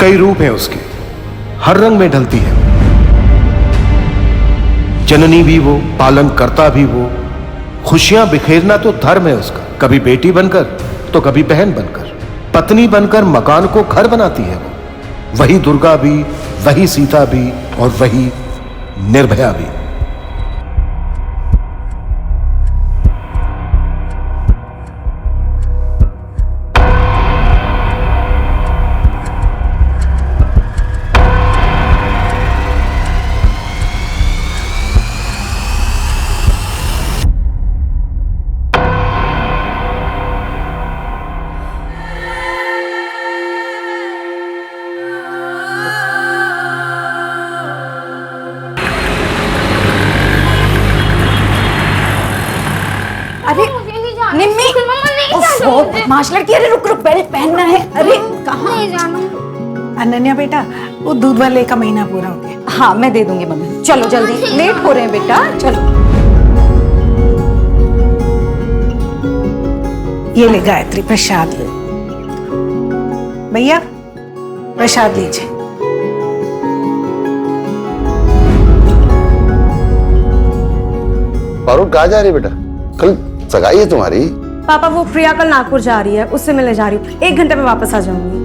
कई रूप हैं उसके, हर रंग में ढलती है। जननी भी वो, पालन करता भी वो, खुशियां बिखेरना तो धर्म है उसका। कभी बेटी बनकर तो कभी बहन बनकर, पत्नी बनकर मकान को घर बनाती है वो। वही दुर्गा भी, वही सीता भी और वही निर्भया भी। अरे निम्मी, बदमाश लड़की, अरे रुक रुक, बेल्ट पहनना है। अरे कहाँ? नहीं जानू। अनन्या बेटा, वो दूध वाले का महीना पूरा हो गया। हाँ मैं दे दूंगी मम्मी, चलो जल्दी, लेट हो रहे हैं बेटा, चलो। ये ले गायत्री, प्रसाद ले। भैया प्रसाद लीजिए। फारूक कहाँ जा रही है बेटा? कल सगाई है तुम्हारी। पापा वो प्रिया कल नागपुर जा रही है, उससे मिलने जा रही हूँ। 1 घंटे में वापस आ जाऊंगी।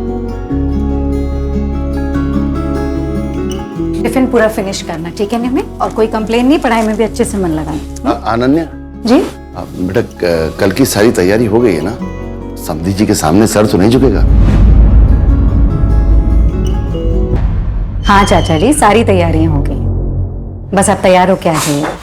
टिफिन पूरा फिनिश करना, ठीक है निम्मी? और कोई कंप्लेन नहीं, पढ़ाई में भी अच्छे से मन लगाना। अनन्या जी बेटा, कल की सारी तैयारी हो गई है ना? समधी जी के सामने सर तो नहीं झुकेगा? हाँ चाचा जी, सारी तैयारियां हो गई, बस आप तैयार हो के आ जाइए।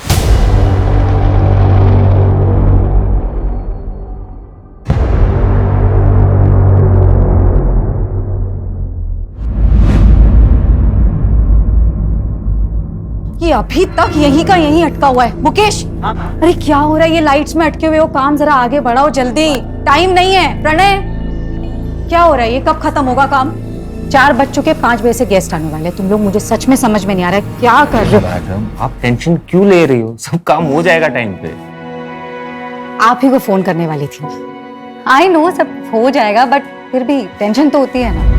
ये अभी तक यहीं का यहीं अटका हुआ है। मुकेश, अरे क्या हो रहा है? ये लाइट्स में अटके हुए हो, काम जरा आगे बढ़ाओ जल्दी, टाइम नहीं है। प्रणय, क्या हो रहा है? ये कब खत्म होगा काम? 4 बज चुके, 5 बजे से गेस्ट आने वाले। तुम लोग, मुझे सच में समझ में नहीं आ रहा है क्या कर रहे हो। मैडम आप टेंशन क्यों ले रही हो? सब काम हो जाएगा टाइम पे। आप ही को फोन करने वाली थी। आई नो सब हो जाएगा, बट फिर भी टेंशन तो होती है ना।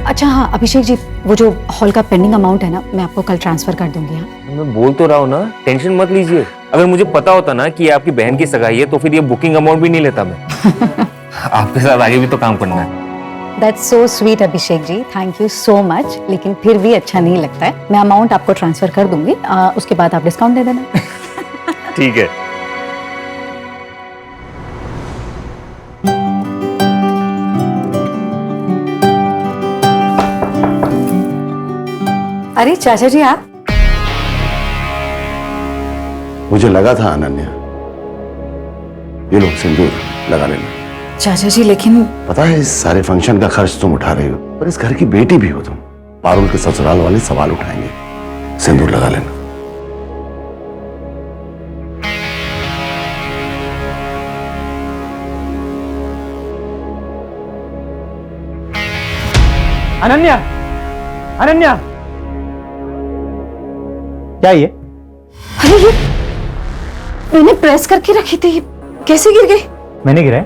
अच्छा हाँ अभिषेक जी, वो जो हॉल का पेंडिंग अमाउंट है ना, मैं आपको कल ट्रांसफर कर दूंगी। हाँ मैं बोल तो रहा हूँ ना, टेंशन मत लीजिए। अगर मुझे पता होता ना कि ये आपकी बहन की सगाई है तो फिर ये बुकिंग अमाउंट भी नहीं लेता मैं। आपके साथ आगे भी तो काम करना है। That's so sweet Abhishek ji, thank you so much. लेकिन फिर भी अच्छा नहीं लगता है। मैं अमाउंट आपको ट्रांसफर कर दूंगी, उसके बाद आप डिस्काउंट दे देना। ठीक है। अरे चाचा जी आप? मुझे लगा था अनन्या, ये लो सिंदूर लगा लेना। चाचा जी लेकिन पता है इस सारे फंक्शन का खर्च तुम उठा रही हो, पर इस घर की बेटी भी हो तुम। पारुल के ससुराल वाले सवाल उठाएंगे। सिंदूर लगा लेना। अनन्या, अनन्या, क्या ये? अरे ये मैंने प्रेस करके रखी थी, कैसे गिर गई? मैंने गिराया?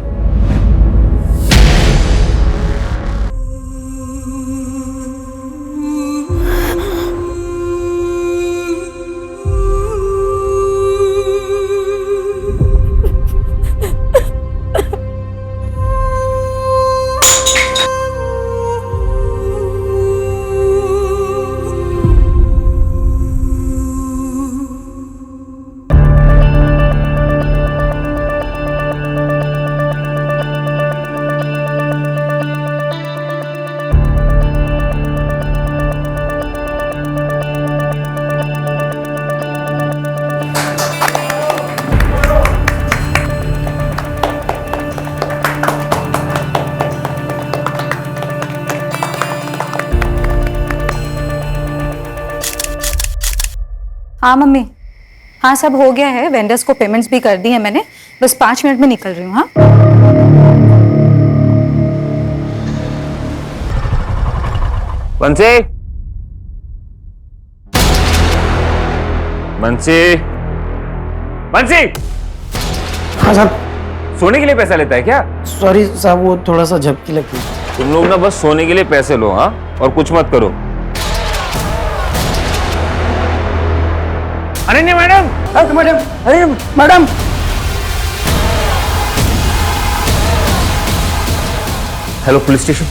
हाँ मम्मी, हाँ सब हो गया है, वेंडर्स को पेमेंट्स भी कर दी है मैंने, बस 5 मिनट में निकल रही हूँ। हाँ बंसी, बंसी, बंसी। हाँ साहब। सोने के लिए पैसा लेता है क्या? सॉरी साहब, वो थोड़ा सा झपकी लगती है। तुम लोग ना बस सोने के लिए पैसे लो, हाँ, और कुछ मत करो। अनन्या मैडम, मैडम, अरे मैडम, हेलो पुलिस स्टेशन।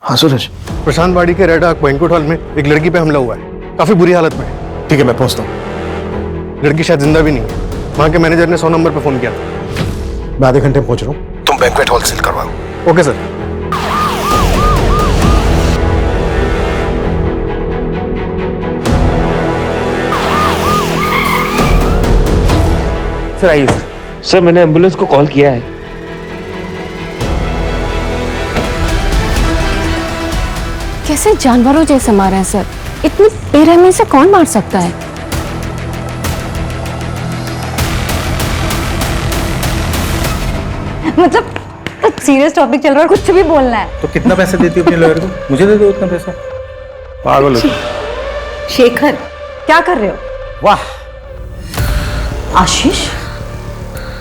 हाँ सूरज, प्रशांत वाड़ी के रेड आर्क बैंक्वेट हॉल में एक लड़की पे हमला हुआ है। काफी बुरी हालत में है। ठीक है मैं पहुंचता हूँ। लड़की शायद जिंदा भी नहीं है। वहां के मैनेजर ने 100 नंबर पे फोन किया था। मैं आधे घंटे में पहुंच रहा हूँ, तुम बैंक्वेट हॉल सील करवाओ। Okay sir. सर आइए सर। सर मैंने एम्बुलेंस को कॉल किया है। कैसे जानवरों जैसे मारा है सर? इतनी बेरहमी से कौन मार सकता है? मतलब सीरियस टॉपिक चल रहा है, कुछ भी बोलना है। तो कितना पैसे देती हो अपने लॉयर को? मुझे दे दो उतना पैसा। पागल हो। शेखर, क्या कर रहे हो? वाह, आशीष,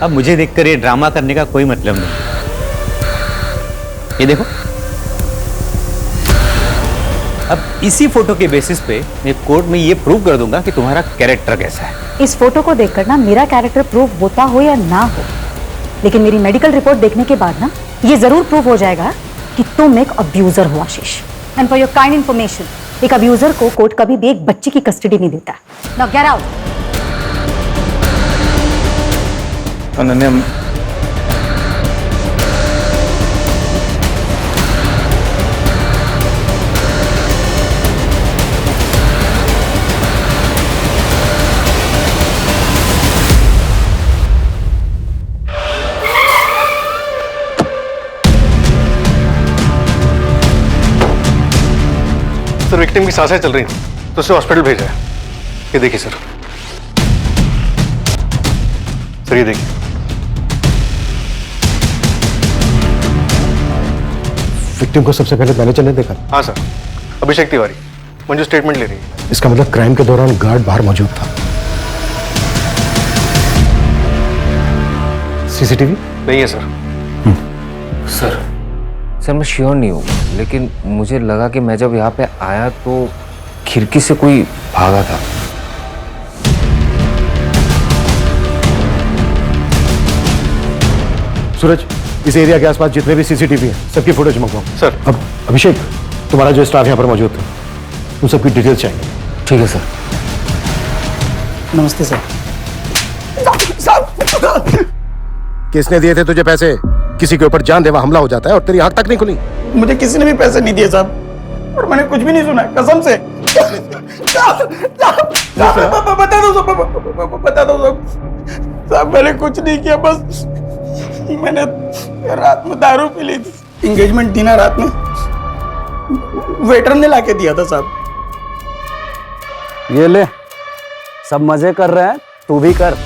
अब मुझे देखकर ये ड्रामा करने का कोई मतलब नहीं। ये देखो, अब इसी फोटो के बेसिस पे मैं कोर्ट में ये प्रूव कर दूंगा कि तुम्हारा कैरेक्टर कैसा है। इस फोटो को देखकर ना मेरा कैरेक्टर प्रूव होता हो या ना हो, लेकिन मेरी मेडिकल रिपोर्ट देखने के बाद ना ये जरूर प्रूव हो जाएगा कि तुम एक अब्यूजर हो Ashish. And for your kind information, एक अब्यूजर को कोर्ट कभी भी एक बच्चे की कस्टडी नहीं देता। Now get out. Ananya, sir victim की सांसें चल रही थी तो उसे हॉस्पिटल भेजा है। ये देखिए सर। सर ये देखिए। विक्टिम को सबसे पहले मैनेजर ने देखा। हाँ सर, अभिषेक तिवारी। मंजू स्टेटमेंट ले रही है। इसका मतलब क्राइम के दौरान गार्ड बाहर मौजूद था। सीसीटीवी नहीं है सर। सर मैं श्योर नहीं हूँ, लेकिन मुझे लगा कि मैं जब यहाँ पे आया तो खिड़की से कोई भागा था। सूरज, इस एरिया के आसपास जितने भी सीसीटीवी हैं सबकी फुटेज मंगवाओ। सर। अब अभिषेक, तुम्हारा जो स्टाफ यहाँ पर मौजूद था उन सबकी डिटेल्स चाहिए। ठीक है सर। नमस्ते सर। किसने दिए थे तुझे पैसे? किसी के ऊपर जानलेवा हमला हो जाता है और तेरी आंख तक नहीं खुली। मुझे किसी ने भी पैसे नहीं दिए साहब, और मैंने कुछ भी नहीं सुना कसम से। बता दो साहब, मैंने कुछ नहीं किया, बस मैंने रात में दारू पी ली थी। एंगेजमेंट थी ना रात में, वेटर ने लाके दिया था साहब। ये ले, सब मजे कर रहे हैं, तू भी कर।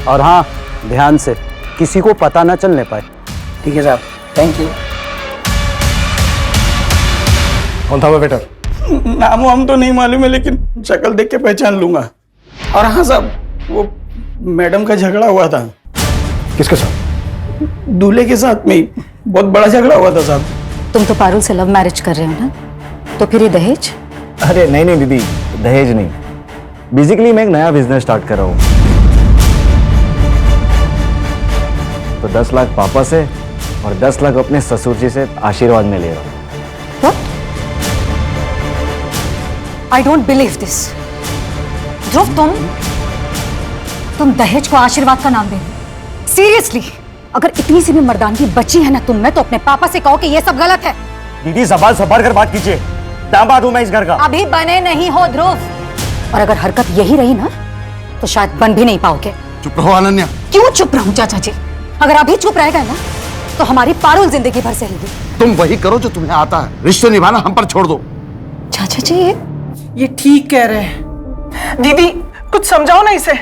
और हाँ, ध्यान से, किसी को पता ना चलने पाए। ठीक है साहब, थैंक यू। कौन था वो वेटर? नाम वाम तो नहीं मालूम है, लेकिन शक्ल देख के पहचान लूंगा। और हाँ साहब, वो मैडम का झगड़ा हुआ था। किसके साथ? दूल्हे के साथ में, बहुत बड़ा झगड़ा हुआ था साहब। तुम तो पारुल से लव मैरिज कर रहे हो ना, तो फिर ये दहेज? अरे नहीं नहीं दीदी, दहेज नहीं। बेसिकली मैं एक नया बिजनेस स्टार्ट कर रहा हूँ, तो 10 लाख पापा से और 10 लाख अपने ससुर जी से आशीर्वाद में ले रहा हूँ। I don't believe this. Dhruv, तुम दहेज को आशीर्वाद का नाम दे रहे हो? सीरियसली? अगर इतनी सी भी मर्दानगी बची है ना तुम में, तो अपने पापा से कहो कि ये सब गलत है। दीदी ज़बान संभाल कर बात कीजिए, दामाद हूं मैं इस घर का। अभी बने नहीं हो ध्रुव, और अगर हरकत यही रही ना तो शायद बन भी नहीं पाओगे। चुप रहो अनन्या। क्यों चुप रहूं चाचा जी? अगर अभी चुप रह गए ना तो हमारी पारुल जिंदगी भर सहेगी। तुम वही करो जो तुम्हें आता है, रिश्ते निभाना हम पर छोड़ दो। चाचा जी, ये ठीक कह रहे हैं। दीदी कुछ समझाओ ना इसे।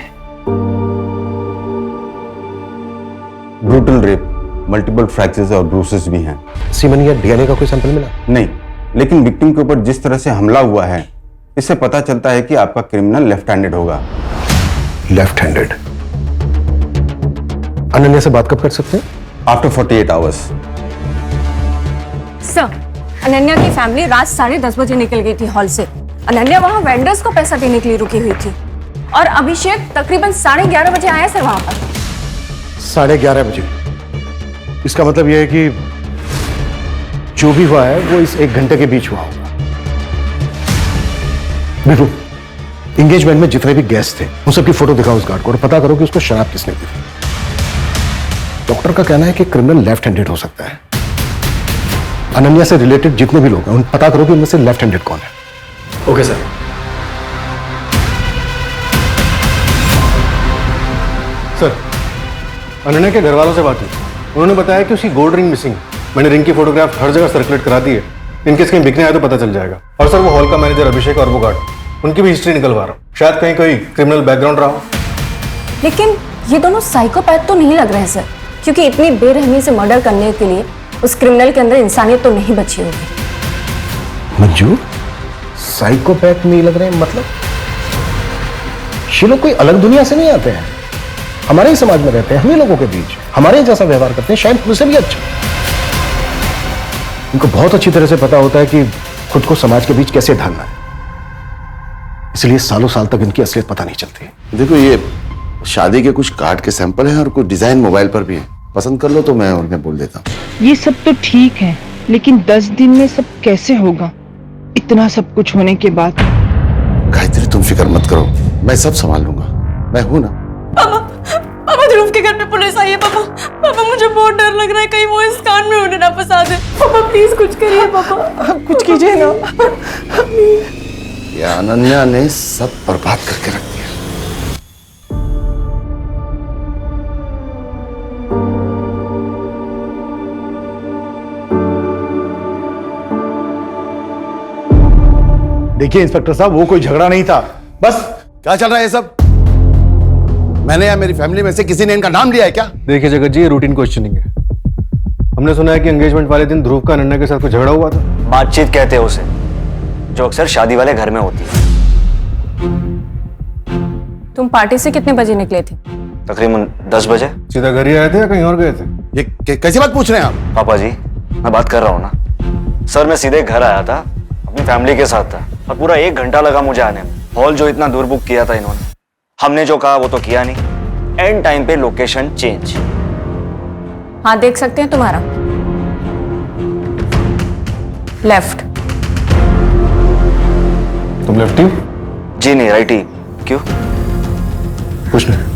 Good, brutal rape, multiple fractures और ब्रूसेस भी हैं। सीमन या डीएनए का कोई सैंपल मिला? नहीं, लेकिन विक्टिम के ऊपर जिस तरह से हमला हुआ है, इससे पता चलता है कि आपका क्रिमिनल लेफ्ट हैंडेड होगा। Left handed? अनन्या से बात कब कर सकते हैं? After 48 hours. सर, अनन्या की फैमिली रात 10:30 बजे निकल गई थी हॉल से। अनन्या वहां वेंडर्स को पैसा देने के लिए रुकी हुई थी और अभिषेक तकरीबन 11:30 बजे आया सर वहां पर। 11:30 बजे? इसका मतलब यह है कि जो भी हुआ है वो इस 1 घंटे के बीच हुआ होगा। बिल्कुल, एंगेजमेंट में जितने भी गेस्ट थे उन सबकी फोटो दिखाओ उस गार्ड को और पता करो कि उसको शराब किसने दी थी। डॉक्टर का कहना है कि क्रिमिनल लेफ्ट हैंडेड हो सकता है। अनन्या से रिलेटेड जितने भी लोग हैं उन पता करो कि उनमें से लेफ्ट हैंडेड कौन है। Okay sir. सर, अनन्या के घर वालों से बात हुई, उन्होंने बताया कि उसकी गोल्ड रिंग मिसिंग। मैंने रिंग की फोटोग्राफ हर जगह सर्कुलेट करा दी है, इनकेस कहीं बिकने आए तो पता चल जाएगा। और सर, वो हॉल का मैनेजर अभिषेक और वो गार्ड, उनकी भी हिस्ट्री निकलवा रहा हूँ, शायद कहीं कोई क्रिमिनल बैकग्राउंड रहा हो। लेकिन ये दोनों साइकोपैथ तो नहीं लग रहे हैं सर, क्योंकि इतनी बेरहमी से मर्डर करने के लिए उस क्रिमिनल के अंदर इंसानियत तो नहीं बची होगी। मंजू, साइकोपैथ नहीं लग रहे हैं मतलब? ये लोग कोई अलग दुनिया से नहीं आते हैं, हमारे ही समाज में रहते हैं, हम ही लोगों के बीच, हमारे जैसा व्यवहार करते हैं, शायद मुझसे भी अच्छा। इनको बहुत अच्छी तरह से पता होता है कि खुद को समाज के बीच कैसे ढालना है, इसलिए सालों साल तक इनकी असलियत पता नहीं चलती। देखो, ये शादी के कुछ कार्ड के सैंपल हैं और कुछ डिजाइन मोबाइल पर भी है, पसंद कर लो तो मैं उन्हें बोल देता हूँ। ये सब तो ठीक है, लेकिन 10 दिन में सब कैसे होगा, इतना सब कुछ होने के बाद? गायत्री, तुम फिक्र मत करो, मैं सब संभाल लूंगा, मैं हूं ना। पापा, ध्रुव के घर पे पुलिस आई है। पापा, मुझे बहुत डर लग रहा है, कहीं वो इस कांड में उन्हें ना फंसा दे। पापा प्लीज कुछ करिए पापा। कुछ कीजिए ना। ये अनन्या ने सब बर्बाद करके रख दिया। देखिए इंस्पेक्टर साहब, वो कोई झगड़ा नहीं था, बस। क्या चल रहा है ये सब? मैंने या मेरी फैमिली में से किसी ने इनका नाम लिया है क्या? देखिए जगत जी, ये रूटीन क्वेश्चनिंग है। हमने सुना है कि एंगेजमेंट वाले दिन ध्रुव का अनन्या के साथ कुछ झगड़ा हुआ था। बातचीत कहते हैं उसे, जो अक्सर शादी वाले घर में होती है। तुम पार्टी से कितने बजे निकले थे? तकरीबन 10 बजे। सीधा घर ही आए थे या कहीं और गए थे? ये कैसी बात पूछ रहे हैं आप? पापा जी, मैं बात कर रहा हूँ ना सर। मैं सीधे घर आया था, अपनी फैमिली के साथ था, और पूरा 1 घंटा लगा मुझे आने में। हॉल जो इतना दूर बुक किया था इन्होंने, हमने जो कहा वो तो किया नहीं। एंड टाइम पे लोकेशन चेंज। हाँ, देख सकते हैं तुम्हारा लेफ्ट। तुम लेफ्टी? जी नहीं, राइटी। क्यों? कुछ नहीं।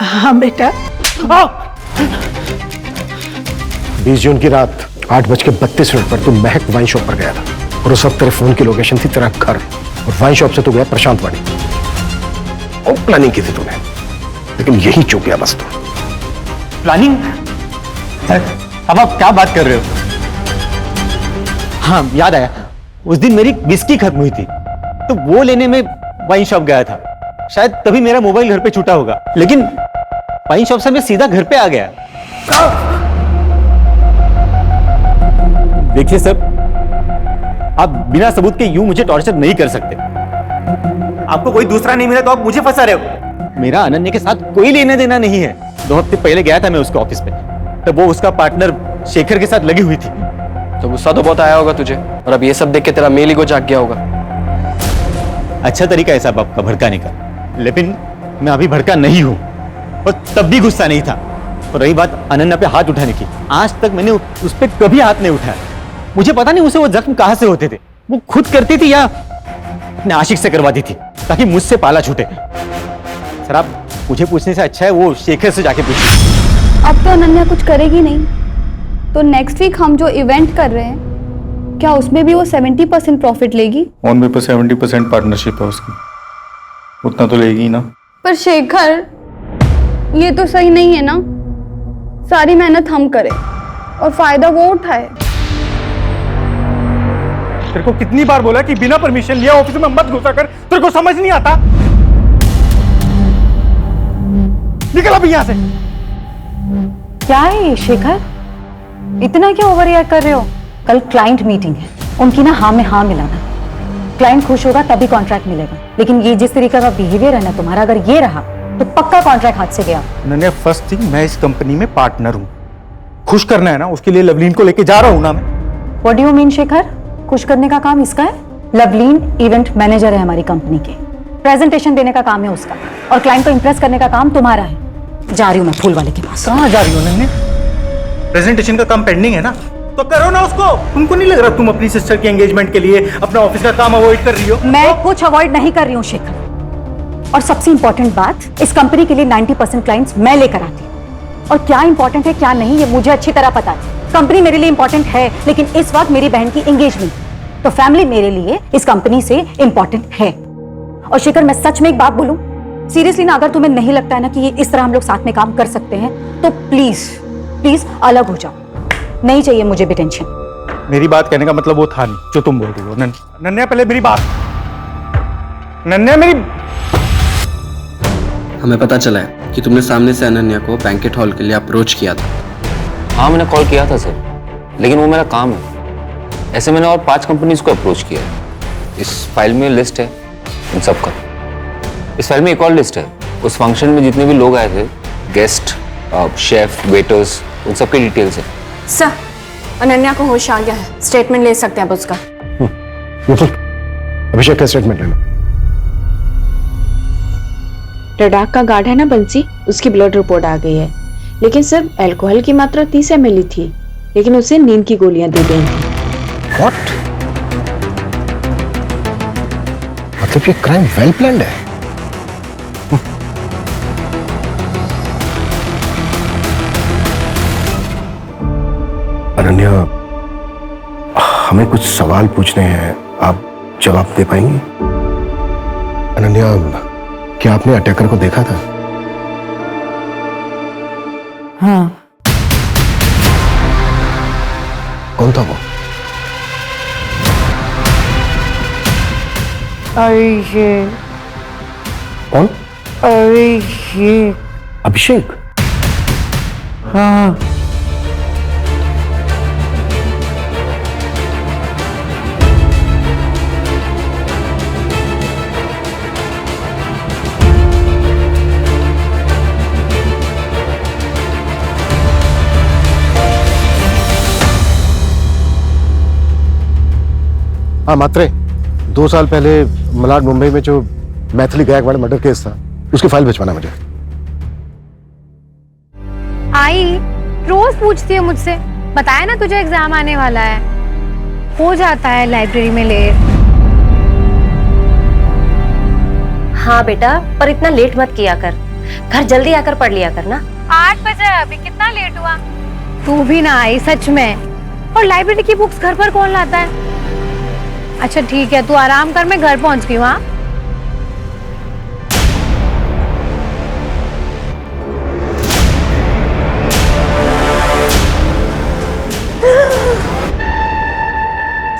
हाँ बेटा। 20 जून की रात 8:32 पर तू महक वाइन शॉप पर गया था और उस वक्त तेरे फोन की लोकेशन थी तेरा घर, और वाइन शॉप से तू गया प्रशांत वाड़ी। और प्लानिंग की थी तूने, लेकिन यही चूक गया बस तू। प्लानिंग? अब आप क्या बात कर रहे हो? हाँ, याद आया, उस दिन मेरी विस्की खत्म हुई थी तो वो लेने में वाइन शॉप गया था। शायद तभी मेरा मोबाइल घर पे छूटा होगा, लेकिन वाइन शॉप से मैं सीधा घर पे आ गया। देखिए सर, आप बिना सबूत के यूं मुझे टॉर्चर नहीं कर सकते। आपको कोई दूसरा नहीं मिला तो आप मुझे फंसा रहे हो। मेरा अनन्या के साथ कोई लेना देना नहीं है। 2 हफ्ते पहले गया था मैं उसके ऑफिस पे, तब वो उसका पार्टनर शेखर के साथ लगी हुई थी। तो गुस्सा तो बहुत आया होगा तुझे, और अब ये सब देख के तेरा मेल ही को जाग गया होगा। अच्छा तरीका है साहब आपका भड़काने का, लेकिन मैं अभी भड़का नहीं हूं, और तब भी गुस्सा नहीं था। और रही बात अनन्या पे हाथ उठाने की, आज तक मैंने उस पर कभी हाथ नहीं उठाया। मुझे पता नहीं उसे वो जख्म कहां से होते थे, वो खुद करती थी या अपने आशिक से करवाती थी ताकि मुझसे पाला छूटे। सर, आप मुझे पूछने से अच्छा है वो शेखर से जाके पूछिए। अब तो अनन्या कुछ करेगी नहीं, तो नेक्स्ट वीक हम जो इवेंट कर रहे हैं, क्या उसमें भी वो 70% प्रॉफिट लेगी? ऑन पेपर 70% पार्टनरशिप है उसकी, उतना तो लेगी ही ना। पर शेखर, ये तो सही नहीं है ना। सारी मेहनत हम करें और फायदा वो उठाए। तेरे को कितनी बार बोला कि बिना परमिशन लिया ऑफिस में मत घुसा कर, तेरे को समझ नहीं आता? निकल अभी यहाँ से। क्या है ये शेखर, इतना क्या ओवर रिएक्ट कर रहे हो? कल क्लाइंट मीटिंग है, उनकी ना हाँ में हाँ मिलाना। क्लाइंट खुश होगा तभी कॉन्ट्रैक्ट मिलेगा, लेकिन ये जिस तरीके का बिहेवियर है ना तुम्हारा, अगर ये रहा तो पक्का कॉन्ट्रैक्ट हाथ से गया। नन्या, फर्स्ट थिंग, मैं इस कंपनी में पार्टनर हूँ। खुश करना है ना, उसके लिए लवलीन को लेके जा रहा हूँ ना मैं। What do you mean Shekhar? खुश करने का काम इसका है? लवलीन इवेंट मैनेजर है हमारी कंपनी के, प्रेजेंटेशन देने का काम है उसका, और क्लाइंट को इंप्रेस करने का काम तुम्हारा है। जा रही हूँ मैं फूल वाले के पास। कहाँ जा रही हो नन्या? प्रेजेंटेशन का काम पेंडिंग है ना, तो करो ना उसको। तुमको नहीं लग रहा तुम अपनी सिस्टर के एंगेजमेंट के लिए अपना ऑफिस का काम अवॉइड कर रही हो? मैं कुछ अवॉइड नहीं कर रही हूँ शेखर, और सबसे इंपॉर्टेंट बात, इस कंपनी के लिए 90% क्लाइंट्स मैं लेकर आती हूँ, और क्या इंपॉर्टेंट है क्या नहीं ये मुझे अच्छी तरह पता है। कंपनी मेरे लिए इंपॉर्टेंट है, लेकिन इस वक्त मेरी बहन की एंगेजमेंट, तो फैमिली मेरे लिए इस कंपनी से इंपॉर्टेंट है। और शेखर, मैं सच में एक बात बोलूं, सीरियसली ना, अगर तुम्हें नहीं लगता है ना कि ये इस तरह हम लोग साथ में काम कर सकते हैं, तो प्लीज प्लीज अलग हो जाओ। नहीं चाहिए मुझे भी टेंशन। मेरी बात कहने का मतलब वो था नहीं जो तुम बोल रही हो। नन्या, पहले मेरी बात। नन्या, मेरी। हमें पता चला है कि तुमने सामने से अनन्या को बैंकेट हॉल के लिए अप्रोच किया था। हाँ, मैंने कॉल किया था सर, लेकिन वो मेरा काम है। ऐसे मैंने और 5 कंपनीज को अप्रोच किया है। इस फाइल में लिस्ट है उन सबका। इस फाइल में एक और लिस्ट है, उस फंक्शन में जितने भी लोग आए थे, गेस्ट, शेफ, वेटर्स, उन सबके डिटेल्स है। सर, अनन्या को होश आ गया है, स्टेटमेंट ले सकते हैं आप उसका। अभिषेक का स्टेटमेंट ले लो। लद्दाख का गार्ड है ना बंसी, उसकी ब्लड रिपोर्ट आ गई है, लेकिन सर अल्कोहल की मात्रा 30 ml थी, लेकिन उसे नींद की गोलियां दी गई थी। What? मतलब ये क्राइम वेल प्लान्ड है। अनन्या, हमें कुछ सवाल पूछने हैं, आप जवाब दे पाएंगी? अनन्या, क्या आपने अटैकर को देखा था? हाँ। कौन था वो? अभिषेक। कौन? अभिषेक। अभिषेक? हाँ। हाँ मात्रे, 2 साल पहले मलाड मुंबई में जो मैथिली गायकवाड़ मर्डर केस था, उसकी फाइल भिजवाना मुझे। आई रोज पूछती है मुझसे, बताया ना तुझे एग्जाम आने वाला है, हो जाता है लाइब्रेरी में लेट। हाँ बेटा, पर इतना लेट मत किया कर, घर जल्दी आकर पढ़ लिया कर ना। 8 बजे अभी कितना लेट हुआ? तू भी ना आई सच में। और लाइब्रेरी की बुक्स घर पर कौन लाता है? अच्छा ठीक है, तू आराम कर, मैं घर पहुंच गई हूँ। हाँ,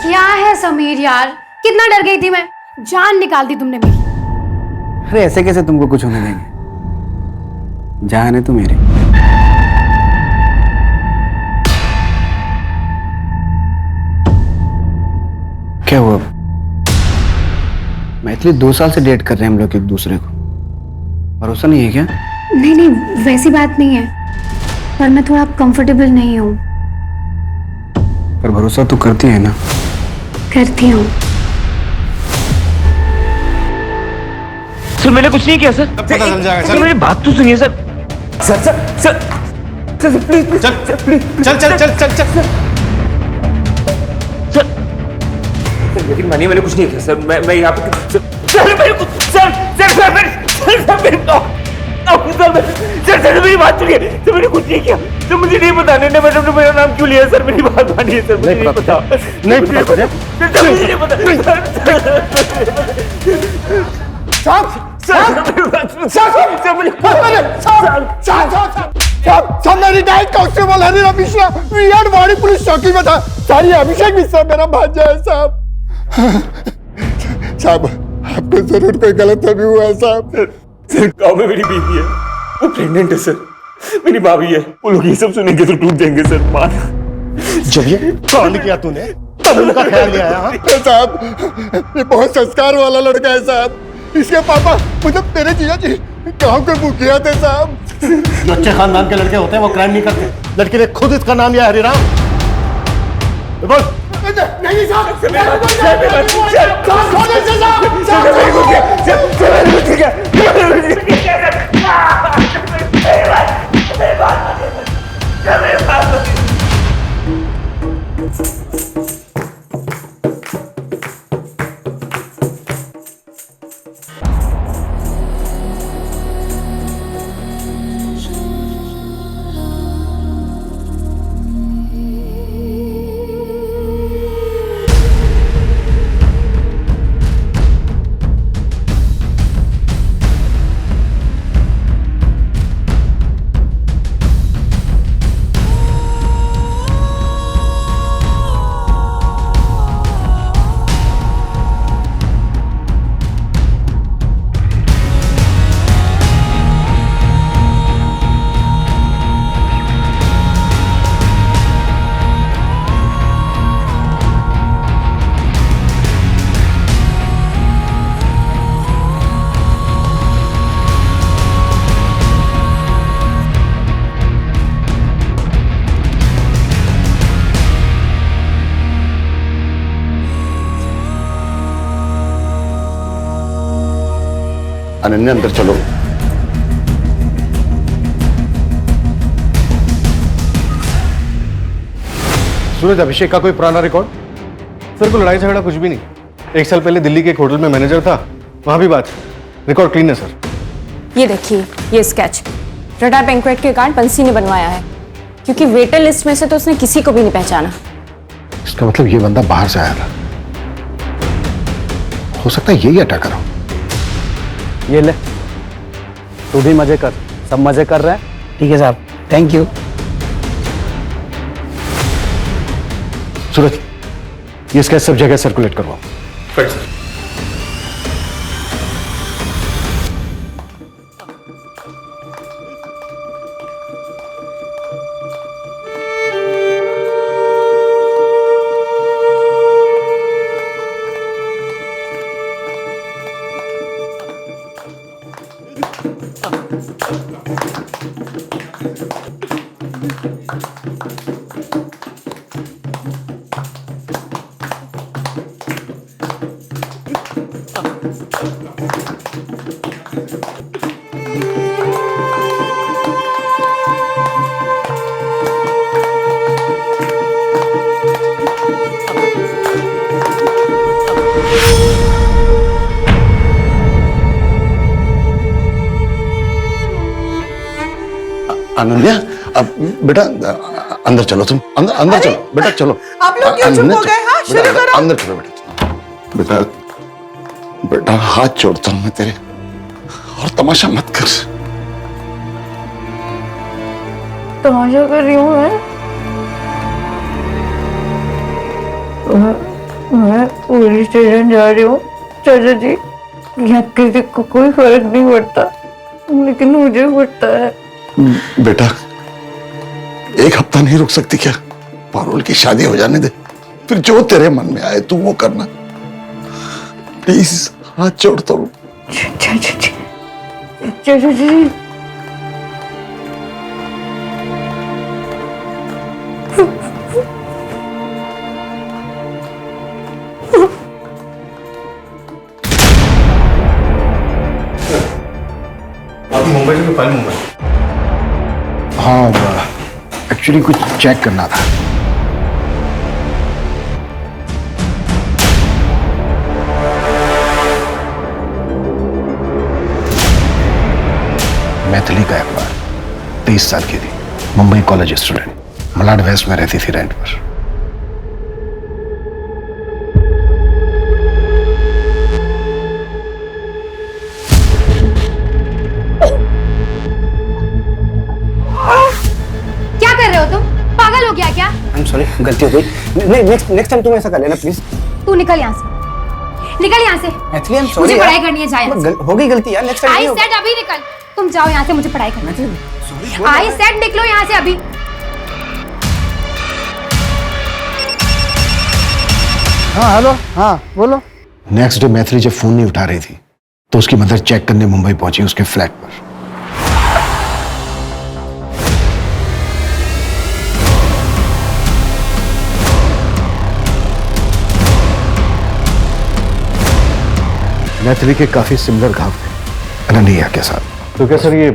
क्या है समीर यार, कितना डर गई थी मैं, जान निकाल दी तुमने मेरी। अरे ऐसे कैसे तुमको कुछ होने देंगे, जान है तो मेरी। क्या हुआ? मैथिली 2 साल से डेट कर रहे हैं हम लोग एक दूसरे को, भरोसा नहीं है क्या? नहीं नहीं, वैसी बात नहीं है, पर मैं थोड़ा कंफर्टेबल नहीं हूँ। पर भरोसा तो करती है ना? करती हूँ। सर मैंने कुछ नहीं किया सर। पता चल जाएगा सर, मेरी बात तो सुनिए sir. Sir sir sir sir please चल चल चल चल चल चल सर, लेकिन मैंने कुछ नहीं किया सर। मैं यहाँ पे सर मेरे को सर सर सर सर मेरी बात सुनिए सर, मैंने कुछ नहीं किया सर, मुझे नहीं पता नन्ना मैडम ने मेरा नाम क्यों लिया सर, मेरी बात मानिए सर, मुझे नहीं पता नहीं पता सर, मुझे नहीं पता रिटायर्ड कांस्टेबल हरिराम मिश्रा विराट वाड़ी पुलिस चौकी में था। सारी अभिषेक मिश्रा मेरा भांजा है साहब। साहब आपको जरूर कोई गलतफहमी हुआ है साहब। सर गाँव में मेरी बीवी है, वो प्रेग्नेंट है सर, मेरी भाभी है, वो लोग ये सब सुनेंगे तो टूट जाएंगे सर। मान जब ये कांड किया तूने तब उनका ख्याल नहीं आया? साहब ये बहुत संस्कार वाला लड़का है साहब। इसके पापा मतलब तेरे जीजा जी गाँव के मुखिया थे साहब। जो अच्छे खानदान के लड़के होते हैं वो क्राइम नहीं करते। लड़के ने खुद इसका नाम लिया हरिराम। बोल। नहीं साहब अनन्या अंदर चलो। सूरज, अभिषेक का कोई पुराना रिकॉर्ड? सर को लड़ाई झगड़ा कुछ भी नहीं। 1 साल पहले दिल्ली के एक होटल में मैनेजर था, वहां भी बात। रिकॉर्ड क्लीन है सर। ये देखिए ये स्केच रडार बैंक्वेट के कार्ड बंसी ने बनवाया है, क्योंकि वेटर लिस्ट में से तो उसने किसी को भी नहीं पहचाना। इसका मतलब ये बंदा बाहर से आया था। हो सकता है यही अटैकर हो। ये ले, तू भी मजे कर, सब मजे कर रहे हैं। ठीक है साहब, थैंक यू। सूरज, ये स्केच सब जगह सर्कुलेट करवाओ। Right sir. अनन्या, अब बेटा अंदर चलो, तुम अंदर चलो बेटा, चलो। आप लोग क्यों चुप हो गए? हाँ, शुरू करो। अंदर चलो बेटा। बेटा बेटा हाथ जोड़ता हूं मैं तेरे, और तमाशा मत कर। तमाशा कर रही हूँ मैं पुलिस स्टेशन जा रही हूँ चाचा जी। यहाँ किसी को कोई फर्क नहीं पड़ता, लेकिन मुझे पड़ता है। बेटा 1 हफ्ता नहीं रुक सकती क्या? पारुल की शादी हो जाने दे, फिर जो तेरे मन में आए तू वो करना। प्लीज हाथ जोड़ता हूँ। चाचा जी आप मुंबई से फाइल मंगवाई? हाँ, एक्चुअली कुछ चेक करना था। मैथिली का अखबार। 23 साल की थी, Mumbai college student, Malad west में रहती थी रेंट पर। क्या कर रहे हो तुम? पागल हो गया क्या? आई एम सॉरी, गलती हो गई। नेक्स्ट टाइम तुम ऐसा कर लेना प्लीज। तू निकल यहाँ से, निकल यहाँ से। एक्चुअली आई एम सॉरी, मुझे पढ़ाई करनी है, जा यहाँ से। हो गई गलती यार, नेक्स्ट टाइम आई नहीं होगा। सेड अभी निकल, तुम जाओ यहाँ से, मुझे पढ़ाई करनी है। आई सेड निकलो यहाँ से अभी। हाँ हेलो, हाँ बोलो। नेक्स्ट डे मैथिली जब फोन नहीं उठा रही थी तो उसकी मदर चेक करने मुंबई पहुंची उसके फ्लैट पर। मैथिली के काफी सिमिलर घाव थे अनन्या के साथ। तो क्या सर ये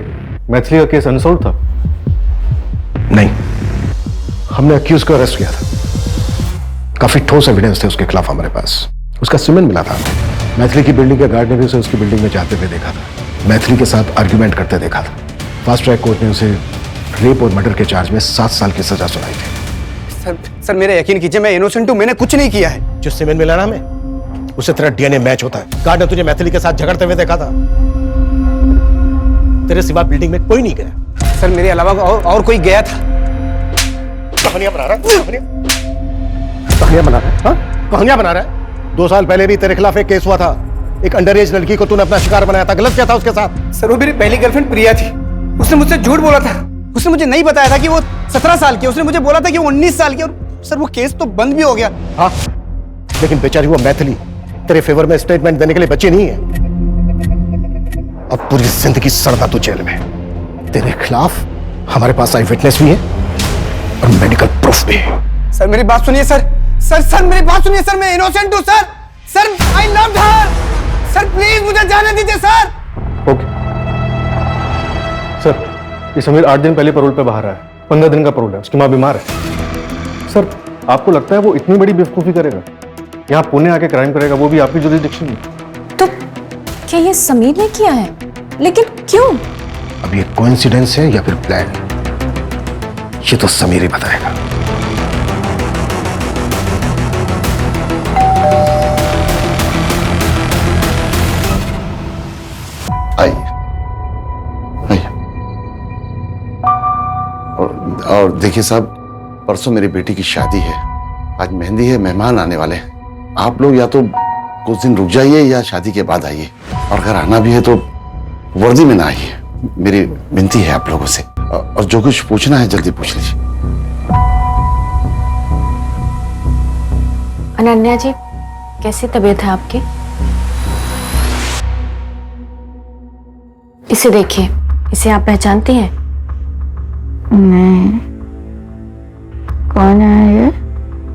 मैथिली का केस अनसॉल्व था? नहीं, हमने अक्यूज को अरेस्ट किया था। काफी ठोस एविडेंस थे उसके खिलाफ हमारे पास। उसका सीमेंट मिला था। मैथिली की बिल्डिंग के गार्ड ने भी उसे उसकी बिल्डिंग में जाते हुए देखा था, मैथिली के साथ आर्ग्यूमेंट करते देखा था। फास्ट ट्रैक कोर्ट ने उसे रेप और मर्डर के चार्ज में 7 साल की सजा सुनाई थी। सर मेरा यकीन कीजिए, मैं इनोसेंट हूँ, मैंने कुछ नहीं किया है। जो सीमेंट मिला ना हमें, उससे तेरा डीएनए मैच होता है। गार्ड ने तुझे मैथिली के साथ झगड़ते हुए देखा था। तेरे सिवा बिल्डिंग में कोई नहीं गया। सर मेरे अलावा और कोई गया था। कहानियां बना रहा है, कहानियां बना रहा है, हाँ? कहानियां बना रहा है। 2 साल पहले भी तेरे खिलाफ एक केस हुआ था। एक अंडरएज लड़की को तूने अपना शिकार बनाया था। गलत क्या था उसके साथ? सर वो मेरी पहली गर्लफ्रेंड प्रिया थी। उसने मुझसे झूठ बोला था। उसने मुझे नहीं बताया था कि वो 17 साल की। उसने मुझे बोला था कि वो 19 साल की। और सर वो केस तो बंद भी हो गया। हाँ, लेकिन बेचारी वो मैथिली तेरे फेवर में स्टेटमेंट देने के लिए बची नहीं है। अब पूरी जिंदगी सड़ता तू जेल में। तेरे खिलाफ हमारे पास आई विटनेस भी है और मेडिकल प्रूफ भी है। सर मेरी बात सुनिए सर। सर मेरी बात सुनिए सर, मैं इनोसेंट हूँ sir. Sir I loved her. Sir please मुझे जाने दीजिए सर। ओके सर, ये समीर 8 दिन पहले पैरोल पे बाहर आया। 15 दिन का पैरोल है, उसकी माँ बीमार है। सर आपको लगता है वो इतनी बड़ी बेवकूफी करेगा? यहाँ पुणे आके क्राइम करेगा, वो भी आपकी जुरिसडिक्शन में? तो क्या ये समीर ने किया है? लेकिन क्यों? अब ये कोइंसिडेंस है या फिर प्लान, ये तो समीर ही बताएगा। आइए आइए। और देखिए साहब, परसों मेरी बेटी की शादी है, आज मेहंदी है, मेहमान आने वाले हैं। आप लोग या तो कुछ दिन रुक जाइए या शादी के बाद आइए, और अगर आना भी है तो वर्दी में ना आइए। मेरी विनती है आप लोगों से। और जो कुछ पूछना है जल्दी पूछ लीजिए। अनन्या जी, कैसी तबीयत है आपकी? इसे देखिए, इसे आप पहचानती हैं? नहीं, कौन है ये?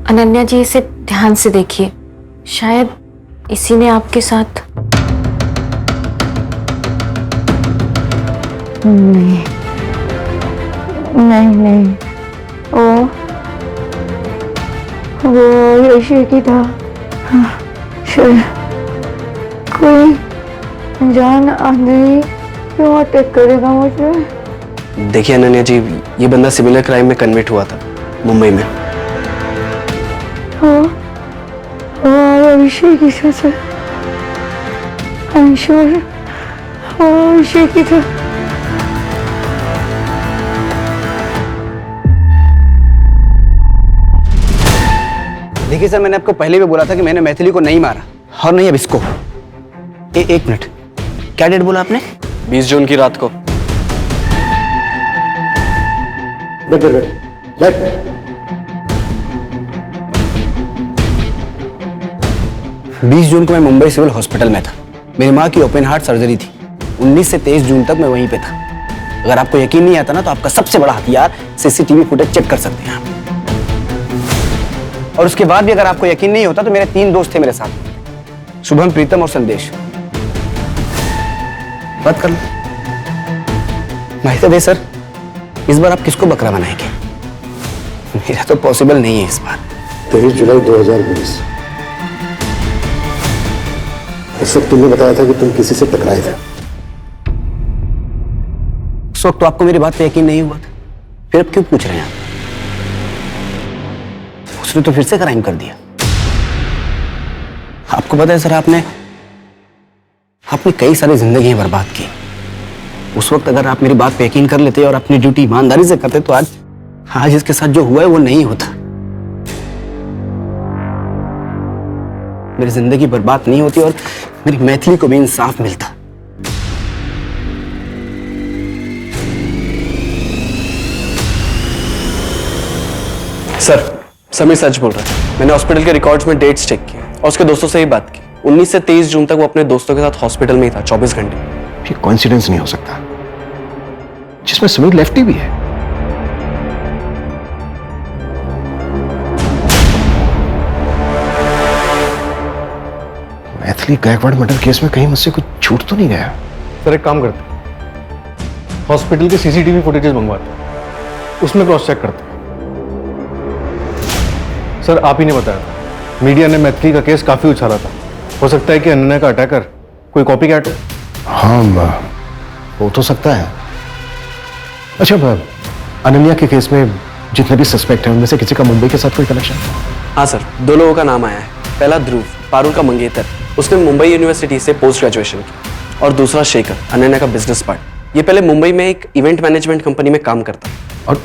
अनन्या जी, इसे ध्यान से देखिए, शायद इसी ने आपके साथ। नहीं नहीं नहीं, वो यशी की था। शायद कोई अनजान आदमी क्यों अटैक करेगा मुझे? देखिए अनन्या जी, ये बंदा सिमिलर क्राइम में कन्विक्ट हुआ था मुंबई में। हाँ, अभिषेक की था। आई एम श्योर अभिषेक की था। देखिए सर, मैंने आपको पहले भी बोला था कि मैंने मैथिली को नहीं मारा, और नहीं अब इसको। एक मिनट, क्या डेट बोला आपने? 20 जून की रात को। बीस जून को मैं मुंबई सिविल हॉस्पिटल में था। मेरी माँ की ओपन हार्ट सर्जरी थी। 19 से 23 जून तक मैं वहीं पे था। अगर आपको यकीन नहीं आता ना, तो आपका सबसे बड़ा हथियार सीसीटीवी फुटेज चेक कर सकते हैं आप। और उसके बाद भी अगर आपको यकीन नहीं होता तो मेरे 3 दोस्त थे मेरे साथ, शुभम, प्रीतम और संदेश। बात कर लो। माहिता दे सर, इस बार आप किसको बकरा बनाएंगे? मेरा तो पॉसिबल नहीं है इस बार। 23 जुलाई 2020, इस वक्त तुमने बताया था कि तुम किसी से टकराए थे। वक्त तो आपको मेरी बात पे यकीन नहीं हुआ था, फिर अब क्यों पूछ रहे हैं आप? उसने तो फिर से क्राइम कर दिया। आपको पता है सर, आपने कई सारी जिंदगियां बर्बाद की। उस वक्त अगर आप मेरी बात पे यकीन कर लेते और अपनी ड्यूटी ईमानदारी से करते तो आज इसके साथ जो हुआ है वो नहीं होता। मेरी जिंदगी बर्बाद नहीं होती और मेरी मैथिली को भी इंसाफ मिलता। सर, समीर सच बोल रहा है। मैंने हॉस्पिटल के रिकॉर्ड्स में डेट्स चेक किए और उसके दोस्तों से ही बात की। 19 से 23 जून तक वो अपने दोस्तों के साथ हॉस्पिटल में ही था, 24 घंटे। ये कोइंसिडेंस नहीं हो सकता, जिसमें समीर लेफ्टी भी है। मैथिली गायकवाड़ मर्डर केस में कहीं मुझसे कुछ छूट तो नहीं गया? सर एक काम करते, हॉस्पिटल के सीसीटीवी फुटेजेस मंगवाते, उसमें क्रॉस चेक करते। सर आप ही ने बताया था, मीडिया ने मैथिली का केस काफी उछाला था। हो सकता है कि अनन्या का अटैकर कोई कॉपी कैट हो। हाँ, हो तो सकता है। अच्छा, अनन्या के केस में जितने भी सस्पेक्ट हैं उनमें से किसी का मुंबई के साथ कोई कनेक्शन? हाँ सर, 2 लोगों का नाम आया है। पहला ध्रुव, पारुल का मंगेतर, उसने मुंबई यूनिवर्सिटी से पोस्ट ग्रेजुएशन की। और दूसरा शेखर, अनन्या का बिजनेस पार्टनर। ये पहले मुंबई में एक इवेंट मैनेजमेंट कंपनी में काम करता। और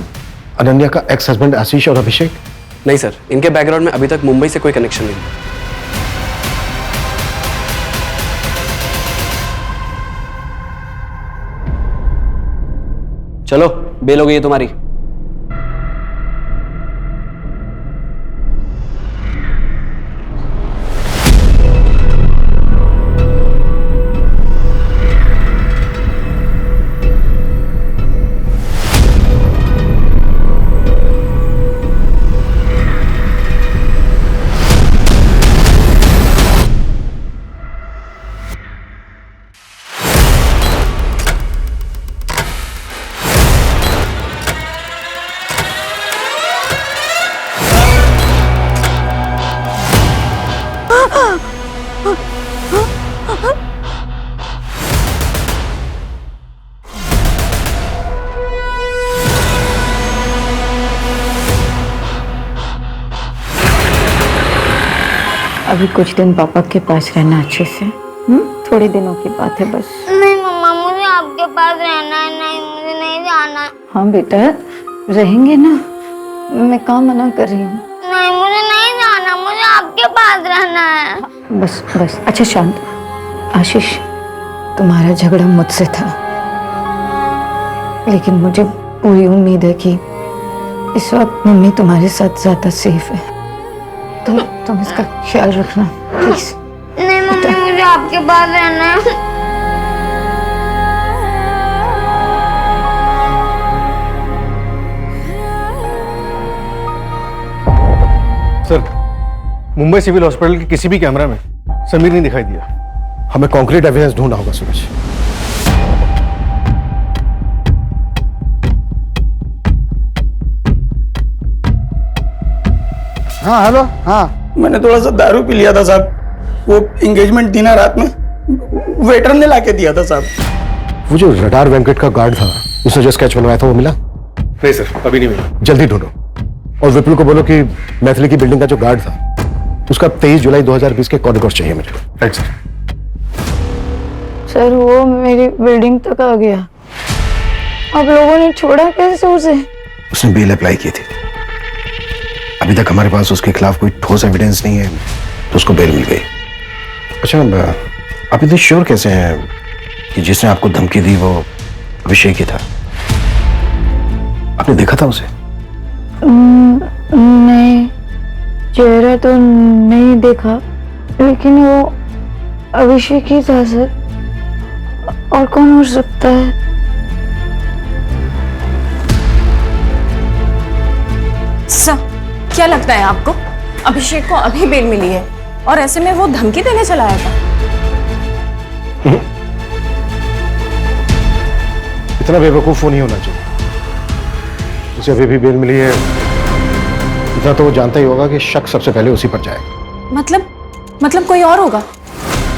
अनन्या का एक्स हस्बैंड आशीष और अभिषेक? नहीं सर, इनके बैकग्राउंड में अभी तक मुंबई से कोई कनेक्शन नहीं। चलो, बेल हो गई है तुम्हारी। अभी कुछ दिन पापा के पास रहना अच्छे से। थोड़े दिनों की बात है बस। नहीं मम्मा, मुझे आपके पास रहना है। नहीं, मुझे नहीं जाना। हाँ बेटा, रहेंगे ना, मैं कहाँ मना कर रही हूँ। नहीं, मुझे नहीं जाना, मुझे आपके पास रहना है। बस बस, अच्छा शांत। आशीष, तुम्हारा झगड़ा मुझसे था, लेकिन मुझे पूरी उम्मीद है कि इस वक्त मम्मी तुम्हारे साथ ज्यादा सेफ है। तुम इसका ख्याल रखना प्लीज। नहीं मम्मी, मुझे आपके पास रहना है। सर, मुंबई सिविल हॉस्पिटल के किसी भी कैमरा में समीर नहीं दिखाई दिया। हमें कॉन्क्रीट एविडेंस ढूंढना होगा सूरज। हाँ हेलो। हाँ, मैंने थोड़ा सा दारू पी लिया था साहब। वो एंगेजमेंट थी ना रात में, वेटर ने लाके दिया था साहब। वो जो रडार वेंकट का गार्ड था, उसने जो स्केच बनवाया था, वो मिला? नहीं सर, अभी नहीं मिला। जल्दी ढूंढो और विपुल को बोलो कि मैथिली की बिल्डिंग का जो गार्ड था उसका 23 जुलाई 2020 के कॉरिडोर चाहिए मुझे। Right sir. सर, वो मेरी बिल्डिंग तक आ गया। आप लोगों ने छोड़ा कैसे उसे? उसने बेल अप्लाई की थी। अभी तक हमारे पास उसके खिलाफ कोई ठोस एविडेंस नहीं है, तो उसको बेल मिल गई। अच्छा, आप इतने श्योर कैसे हैं कि जिसने आपको धमकी दी वो अभिषेक ही था? आपने देखा था उसे? नहीं, चेहरा तो नहीं देखा, लेकिन वो अभिषेक ही था सर। और कौन हो सकता है? सर, क्या लगता है आपको अभिषेक को अभी बेल मिली है और ऐसे में वो धमकी देने चला आया था? इतना बेवकूफ नहीं होना चाहिए। उसे अभी भी बेल मिली है, इतना तो वो जानता ही होगा कि शक सबसे पहले उसी पर जाएगा। मतलब कोई और होगा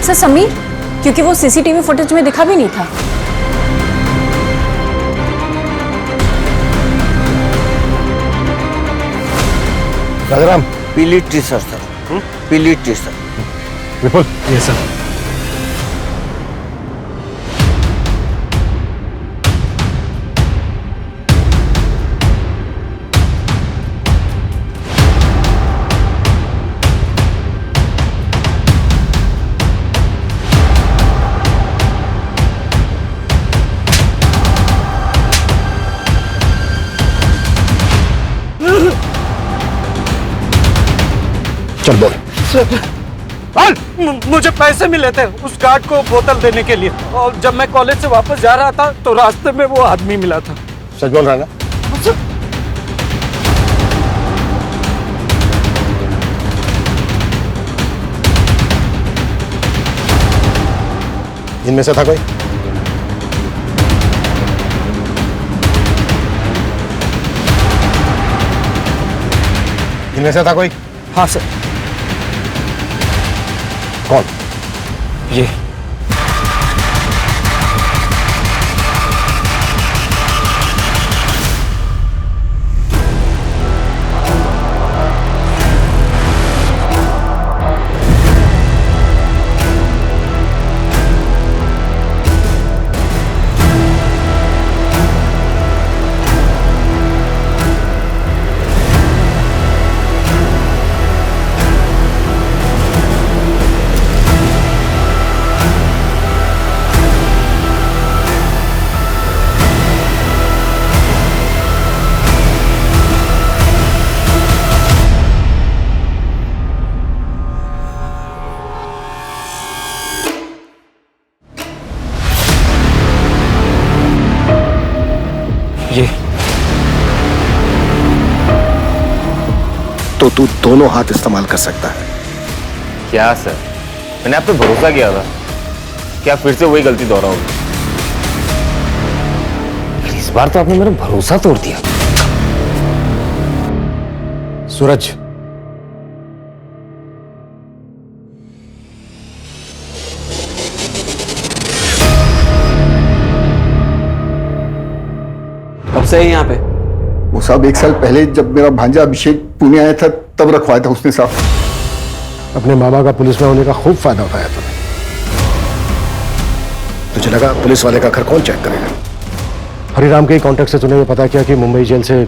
सर? समीर, क्योंकि वो सीसीटीवी फुटेज में दिखा भी नहीं था। राजाराम, पीली टी शर्ट सर, पीली टी शर्ट। विपुल, ये सर। चल बोल। मुझे पैसे मिले थे उस गार्ड को बोतल देने के लिए, और जब मैं कॉलेज से वापस जा रहा था तो रास्ते में वो आदमी मिला था। सच बोल रहा है ना? इनमें से था कोई? इनमें से था कोई? हाँ सर। कौन? ये तो तू दोनों हाथ इस्तेमाल कर सकता है। क्या सर, मैंने आप पे भरोसा किया था, क्या फिर से वही गलती दोहराओगे? इस बार तो आपने मेरा भरोसा तोड़ दिया। सूरज, कब से है यहाँ पे? वो साहब 1 साल पहले जब मेरा भांजा अभिषेक पुणे आया था तब रखवाया था उसने साहब। अपने मामा का पुलिस में होने का खूब फायदा उठाया तूने। तुझे लगा पुलिस वाले का घर कौन चेक करेगा? हरिराम के कांटेक्ट से तूने ये पता किया कि मुंबई जेल से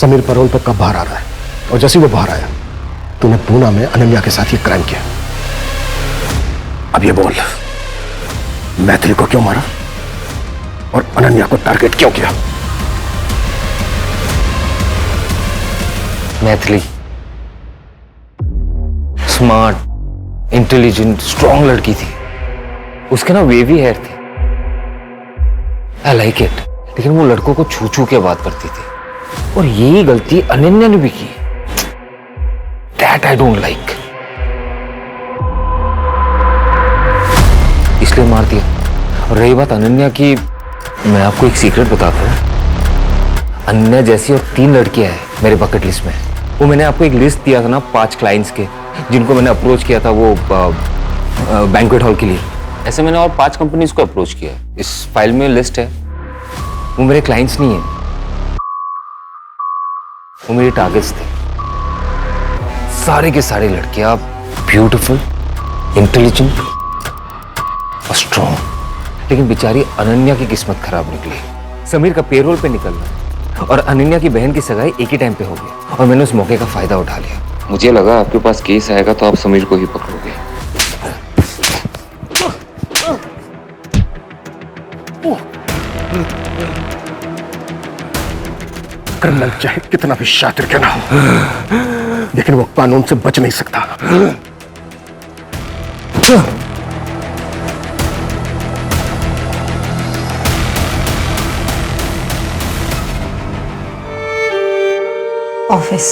समीर पैरोल पर कब बाहर आ रहा है, और जैसे ही वो बाहर आया तूने पूना में अनन्या के साथ ये क्राइम किया। अब ये बोल, मैथिली को क्यों मारा और अनन्या को टारगेट क्यों किया? मैथिली स्मार्ट, इंटेलिजेंट, स्ट्रॉन्ग लड़की थी। उसके ना वेवी हेयर थे, आई लाइक इट। लेकिन वो लड़कों को छू छू के बात करती थी, और यही गलती अनन्या ने भी की। दैट आई डोंट लाइक, इसलिए मार दिया। और रही बात अनन्या की, मैं आपको एक सीक्रेट बताता हूं। अनन्या जैसी और 3 लड़कियां हैं मेरे बकेट लिस्ट में। वो मैंने आपको एक लिस्ट दिया था ना 5 क्लाइंट्स के, जिनको मैंने अप्रोच किया था वो बैंक्वेट हॉल के लिए। ऐसे मैंने और 5 कंपनीज को अप्रोच किया। इस फाइल में लिस्ट है। वो मेरे क्लाइंट्स नहीं है, वो मेरे टारगेट्स थे। सारे के सारे लड़कियां ब्यूटीफुल, इंटेलिजेंट और स्ट्रॉन्ग। लेकिन बेचारी अनन्या की किस्मत खराब निकली। समीर का पेरोल पे निकलना और अनन्या की बहन की सगाई एक ही टाइम पे हो गई, और मैंने उस मौके का फायदा उठा लिया। मुझे लगा आपके पास केस आएगा तो आप समीर को ही पकड़ोगे। क्रिमिनल चाहे कितना भी शातिर क्यों ना हो, लेकिन वो कानून से बच नहीं सकता। Office.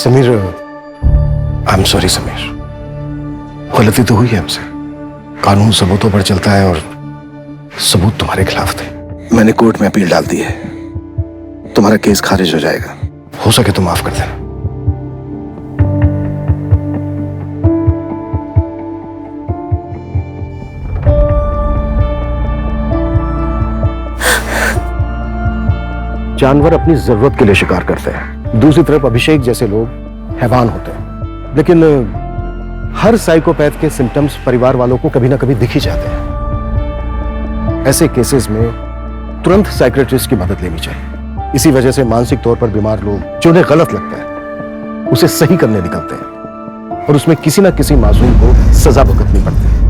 Sameer, I am sorry Sameer, गलती तो हुई है हमसे। कानून सबूतों पर चलता है और सबूत तुम्हारे खिलाफ थे। मैंने कोर्ट में अपील डाल दी है, तुम्हारा केस खारिज हो जाएगा। हो सके तो माफ कर देना। जानवर अपनी जरूरत के लिए शिकार करते हैं, दूसरी तरफ अभिषेक जैसे लोग हैवान होते हैं। लेकिन हर साइकोपैथ के सिम्टम्स परिवार वालों को कभी ना कभी दिख ही जाते हैं। ऐसे केसेस में तुरंत साइकियाट्रिस्ट की मदद लेनी चाहिए। इसी वजह से मानसिक तौर पर बीमार लोग जो उन्हें गलत लगता है उसे सही करने निकलते हैं और उसमें किसी ना किसी मासूम को सजा भुगतनी पड़ती है।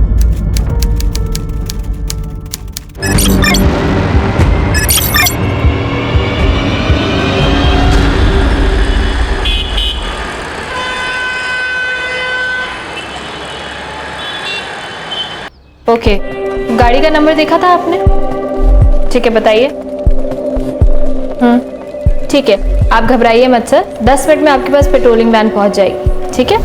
ओके, गाड़ी का नंबर देखा था आपने? ठीक है, बताइए। ठीक है, आप घबराइए मत सर, 10 मिनट में आपके पास पेट्रोलिंग वैन पहुंच जाएगी। ठीक है?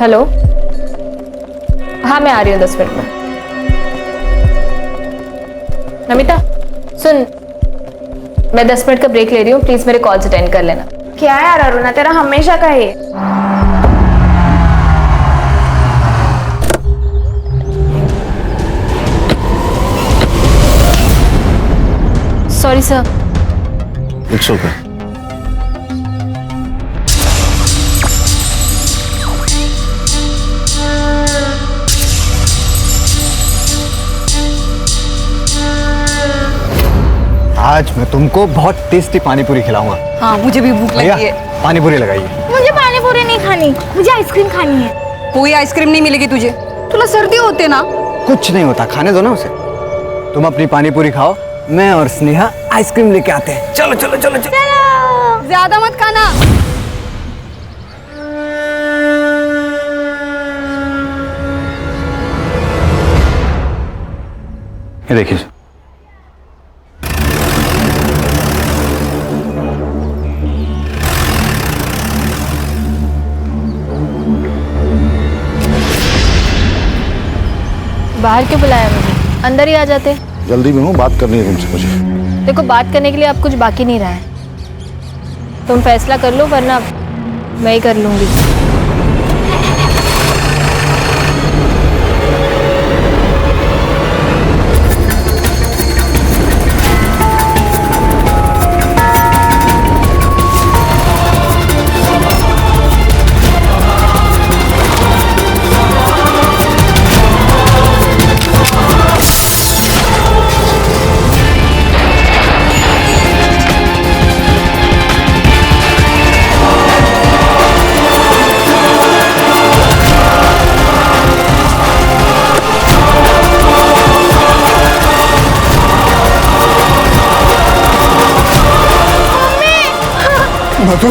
हेलो, हाँ मैं आ रही हूँ 10 मिनट में। नमिता सुन, मैं 10 मिनट का ब्रेक ले रही हूँ, प्लीज मेरे कॉल्स अटेंड कर लेना। क्या यार अरुणा, तेरा हमेशा का है। Sorry sir. It's okay. आज मैं तुमको बहुत टेस्टी पानीपुरी खिलाऊंगा। हाँ, मुझे भी भूख लगी है। पानीपुरी लगाइए। मुझे पानीपुरी नहीं खानी, मुझे आइसक्रीम खानी है। कोई आइसक्रीम नहीं मिलेगी तुझे, तुला सर्दी होते ना। कुछ नहीं होता, खाने दो ना उसे। तुम अपनी पानीपुरी खाओ, मैं और स्नेहा आइसक्रीम लेके आते हैं। चलो चलो चलो चलो। ज्यादा मत खाना। ये देखिए, बाहर क्यों बुलाया मुझे? अंदर ही आ जाते। जल्दी में हूँ, बात करनी है तुमसे मुझे। देखो, बात करने के लिए अब कुछ बाकी नहीं रहा है। तुम फैसला कर लो, वरना मैं ही कर लूंगी। मधु,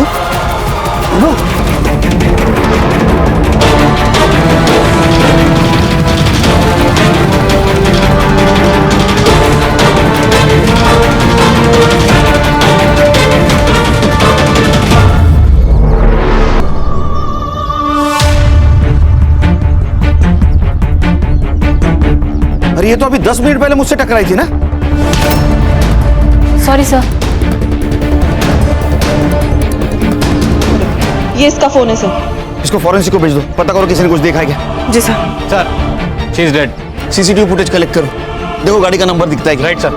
अरे ये तो अभी 10 मिनट पहले मुझसे टकराई थी ना। Sorry sir. ये इसका फोन है सर। इसको फॉरेंसिक को भेज दो, पता करो किसी ने कुछ देखा है क्या। जी sir. Sir she is dead. CCTV footage collect करो, देखो गाड़ी का नंबर दिखता है क्या। Right sir.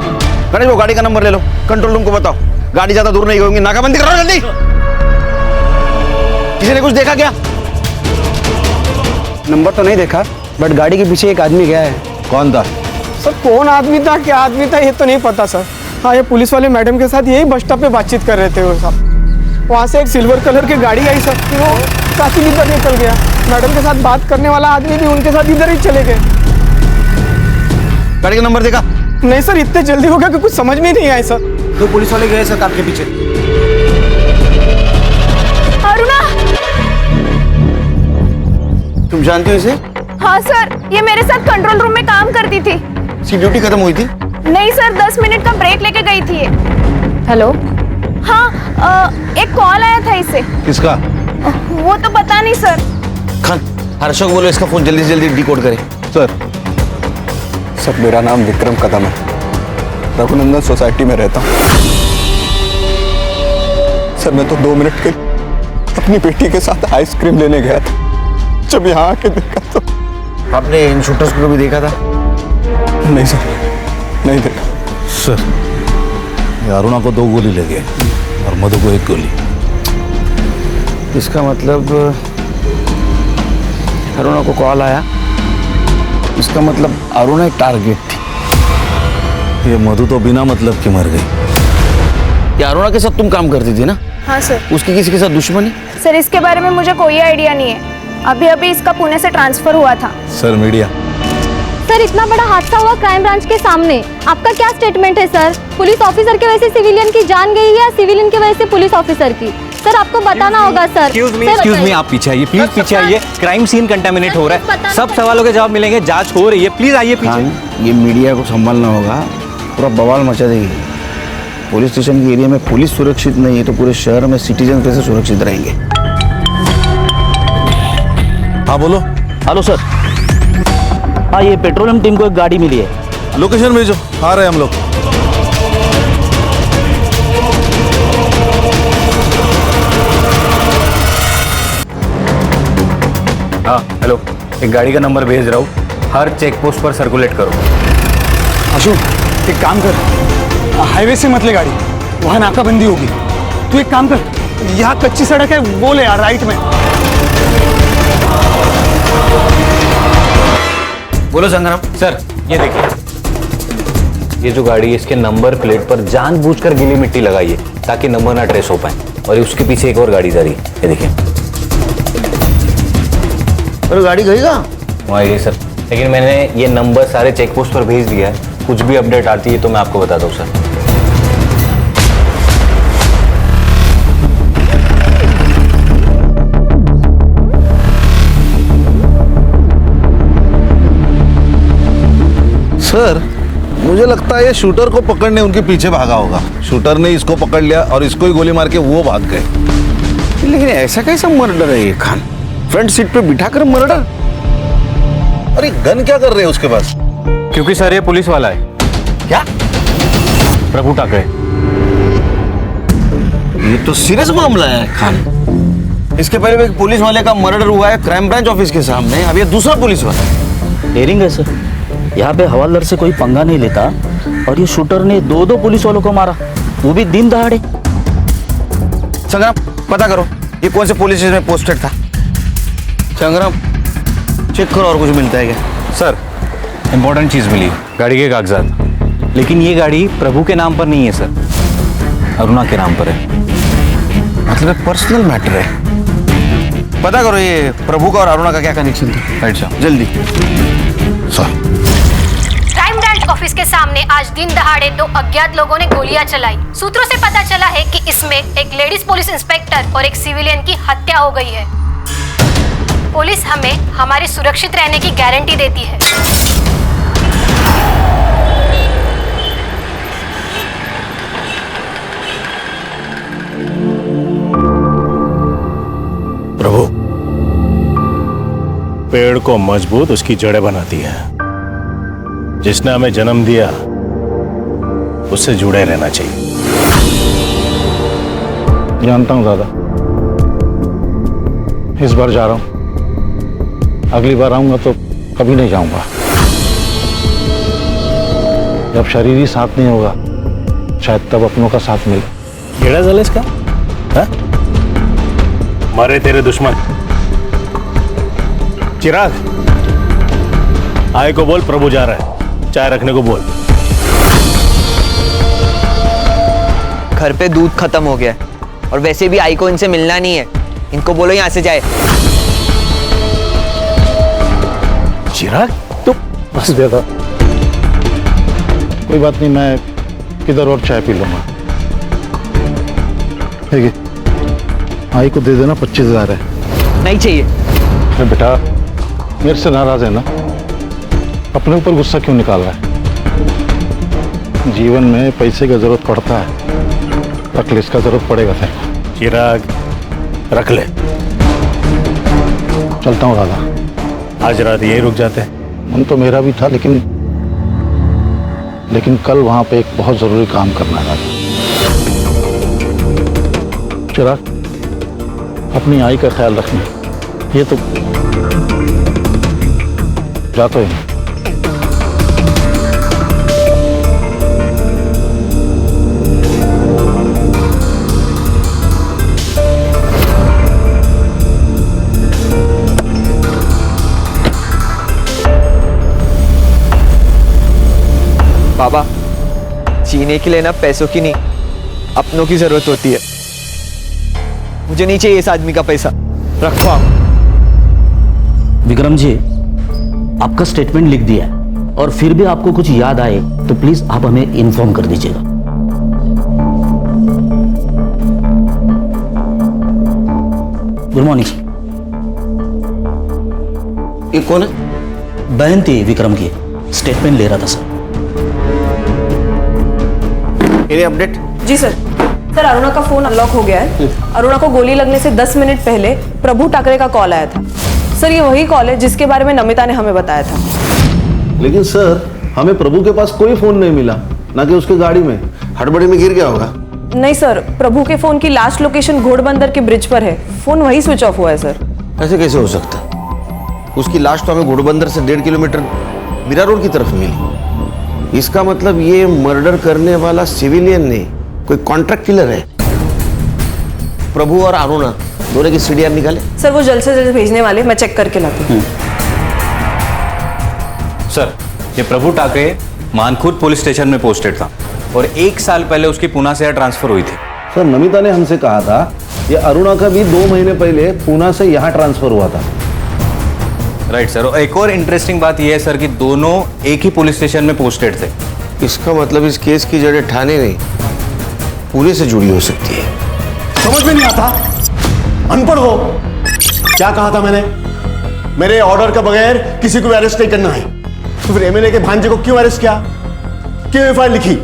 गणेश वो गाड़ी का नंबर ले लो, कंट्रोल रूम को बताओ गाड़ी ज्यादा दूर नहीं होंगी, नाकाबंदी करो जल्दी। किसी ने कुछ देखा क्या? नंबर तो नहीं देखा, बट गाड़ी के पीछे एक आदमी गया है। कौन था? सर कौन आदमी था, क्या आदमी था, ये तो नहीं पता सर। हाँ, ये पुलिस वाले मैडम के साथ यही बस स्टॉप पे बातचीत कर रहे थे वो साहब। वहाँ से एक सिल्वर कलर की गाड़ी आई सर, वो काफी इधर निकल गया। मैडम के साथ बात करने वाला आदमी भी उनके साथ इधर ही चले गए। गाड़ी का नंबर देखा? नहीं सर, इतने जल्दी हो गया कि कुछ समझ में नहीं आया सर। दो पुलिस वाले गए सर कार के पीछे। अरुणा! तुम जानते हो इसे? हाँ सर, ये मेरे साथ कंट्रोल रूम में काम करती थी। इसकी ड्यूटी खत्म हुई थी, नहीं सर, 10 मिनट का ब्रेक लेके गई थी ये। हेलो, हाँ एक कॉल आया था इसे। किसका? वो तो पता नहीं सर। खान, हर्षक बोलो इसका फोन जल्दी से जल्दी डिकोड करे। सर मेरा नाम विक्रम कदम है, रघुनंदन सोसाइटी में रहता हूँ। सर मैं तो 2 मिनट के अपनी बेटी के साथ आइसक्रीम लेने गया था, जब यहाँ आके देखा तो। आपने इन शूटर्स को भी देखा था? नहीं सर, नहीं देखा। सर अरुणा को 2 गोली लगे और मधु को 1 गोली। इसका मतलब अरुणा को कॉल आया, इसका मतलब अरुणा एक टारगेट थी। ये मधु तो बिना मतलब के मर गई। ये अरुणा के साथ तुम काम करती थी ना? हाँ सर। उसकी किसी के साथ दुश्मनी? सर इसके बारे में मुझे कोई आइडिया नहीं है, अभी अभी इसका पुणे से ट्रांसफर हुआ था। Sir media. सर इतना बड़ा हादसा हुआ क्राइम ब्रांच के सामने, आपका क्या स्टेटमेंट है सर? पुलिस ऑफिसर की वजह से सिविलियन की जान गई या सिविलियन की वजह से पुलिस ऑफिसर की? सर आपको बताना होगा सर। एक्सक्यूज मी, आप पीछे आइए प्लीज, पीछे आइए। क्राइम सीन कंटामिनेट हो रहा है, सब सवालों के जवाब मिलेंगे, जांच हो रही है, प्लीज आइए पीछे। ये मीडिया को संभालना होगा, पूरा बवाल मचा देगी। पुलिस स्टेशन के एरिया में पुलिस सुरक्षित नहीं है तो पूरे शहर में सिटीजन कैसे सुरक्षित रहेंगे? हाँ बोलो। हेलो सर, हाँ ये पेट्रोलियम टीम को एक गाड़ी मिली है। लोकेशन भेजो, आ रहे हैं हम लोग। हाँ हेलो, एक गाड़ी का नंबर भेज रहा हूँ, हर चेक पोस्ट पर सर्कुलेट करो। अशोक एक काम कर, हाईवे से मत ले गाड़ी, वहां नाकाबंदी होगी। तू एक काम कर, यहाँ कच्ची सड़क है वो ले यार, राइट में। बोलो संग्राम। सर ये देखिए, ये जो गाड़ी है इसके नंबर प्लेट पर जानबूझकर गीली मिट्टी लगाई है ताकि नंबर ना ट्रेस हो पाए, और उसके पीछे एक और गाड़ी जा रही है, ये देखिए। अरे गाड़ी गई कहाँ? वहाँ गई सर, लेकिन मैंने ये नंबर सारे चेक पोस्ट पर भेज दिया है, कुछ भी अपडेट आती है तो मैं आपको बताता हूँ सर। सर मुझे लगता है ये शूटर को पकड़ने उनके पीछे भागा होगा। शूटर ने इसको पकड़ लिया और इसको ही गोली मार के वो भाग गए। लेकिन ऐसा कैसा मर्डर है ये खान? फ्रंट सीट पे बिठाकर मर्डर? अरे गन क्या कर रहे हैं उसके पास? क्योंकि सर ये पुलिस वाला है। क्या? प्रभु टाकरे। ये तो सीरियस मामला है खान। इसके पहले भी एक पुलिस वाले का मर्डर हुआ है क्राइम ब्रांच ऑफिस के सामने, अब ये दूसरा पुलिस वाला। डेयरिंग है सर, यहाँ पे हवालदार से कोई पंगा नहीं लेता, और ये शूटर ने 2 पुलिस वालों को मारा, वो भी दिन दहाड़े। संग्राम पता करो ये कौन से पुलिस स्टेशन में पोस्टेड था। संग्राम चेक करो और कुछ मिलता है क्या? सर इंपॉर्टेंट चीज मिली, गाड़ी के कागजात, लेकिन ये गाड़ी प्रभु के नाम पर नहीं है सर, अरुणा के नाम पर है। मतलब पर्सनल मैटर है। पता करो ये प्रभु का और अरुणा का क्या कनेक्शन था। राइट साहब, जल्दी। सर क्राइम ब्रांच ऑफिस के सामने आज दिन दहाड़े 2 अज्ञात लोगों ने गोलियां चलाई। सूत्रों से पता चला है कि इसमें एक लेडीज पुलिस इंस्पेक्टर और एक सिविलियन की हत्या हो गई है। पुलिस हमें हमारे सुरक्षित रहने की गारंटी देती है। प्रभु, पेड़ को मजबूत उसकी जड़ें बनाती है। जिसने हमें जन्म दिया उससे जुड़े रहना चाहिए। जानता हूं दादा, इस बार जा रहा हूं, अगली बार आऊंगा तो कभी नहीं जाऊंगा। जब शरीर ही साथ नहीं होगा शायद तब अपनों का साथ मिले। केड़ा जल इसका है? मरे तेरे दुश्मन। चिराग आए को बोल प्रभु जा रहा है, चाय रखने को बोल। घर पे दूध खत्म हो गया है और वैसे भी आई को इनसे मिलना नहीं है, इनको बोलो यहाँ से जाए। चिराग तो बस देता, कोई बात नहीं, मैं किधर और चाय पी लूंगा। ठीक है, आई को दे देना, 25,000 है। नहीं चाहिए। अरे बेटा मेरे से नाराज है ना, अपने ऊपर गुस्सा क्यों निकाल रहा है? जीवन में पैसे की जरूरत पड़ता है, तकलीफ का जरूरत पड़ेगा तेरे को। चिराग रख ले। चलता हूँ राधा, आज रात यही रुक जाते हैं। मन तो मेरा भी था, लेकिन कल वहां पे एक बहुत जरूरी काम करना है। चिराग, अपनी आई का ख्याल रखना। ये तो जाता ही। बाबा, जीने के लिए ना पैसों की नहीं, अपनों की जरूरत होती है। मुझे नहीं चाहिए इस आदमी का पैसा। रखो आप। विक्रम जी, आपका स्टेटमेंट लिख दिया है, और फिर भी आपको कुछ याद आए तो प्लीज आप हमें इन्फॉर्म कर दीजिएगा। Good morning sir. ये कौन है? बहन थी विक्रम की, स्टेटमेंट ले रहा था सर। Any update? जी सर। सर, अरुणा का फोन अनलॉक हो गया है। अरुणा को गोली लगने से 10 मिनट पहले प्रभु ठाकरे का कॉल आया था। सर, ये वही कॉल है जिसके बारे में नमिता ने हमें बताया था। लेकिन सर, हमें प्रभु के पास कोई फोन नहीं मिला, ना कि उसके गाड़ी में। हड़बड़ी में गिर गया होगा। नहीं सर, प्रभु के फोन की लास्ट लोकेशन घोड़बंदर के ब्रिज पर है। फोन वही स्विच ऑफ हुआ है सर। ऐसे कैसे हो सकता? उसकी लाश तो हमें घोड़बंदर से 1.5 किलोमीटर मीरा रोड की तरफ मिली। इसका मतलब ये मर्डर करने वाला सिविलियन नहीं, कोई कॉन्ट्रैक्ट किलर है। प्रभु और अरुणा दोनों की सीडीआर निकाले? सर, वो जल्द से जल्द भेजने वाले, मैं चेक करके लाती हूँ। सर, ये प्रभु ठाकरे मानखुर्द पुलिस स्टेशन में पोस्टेड था और 1 साल पहले उसकी पूना से ट्रांसफर हुई थी। सर, नमिता ने हमसे कहा था ये अरुणा का भी 2 महीने पहले पूना से यहाँ ट्रांसफर हुआ था। Right sir. और एक और इंटरेस्टिंग बात यह है सर कि दोनों एक ही पुलिस स्टेशन में पोस्टेड थे। इसका मतलब इस केस की जड़ें ठाणे नहीं, पूरे से जुड़ी हो सकती है। समझ में नहीं आता, अनपढ़ हो। क्या कहा था मैंने? मेरे ऑर्डर के बगैर किसी को अरेस्ट नहीं करना है। तो फिर एमएलए के भांजे को क्यों अरेस्ट किया? क्यों एफआईआर लिखी?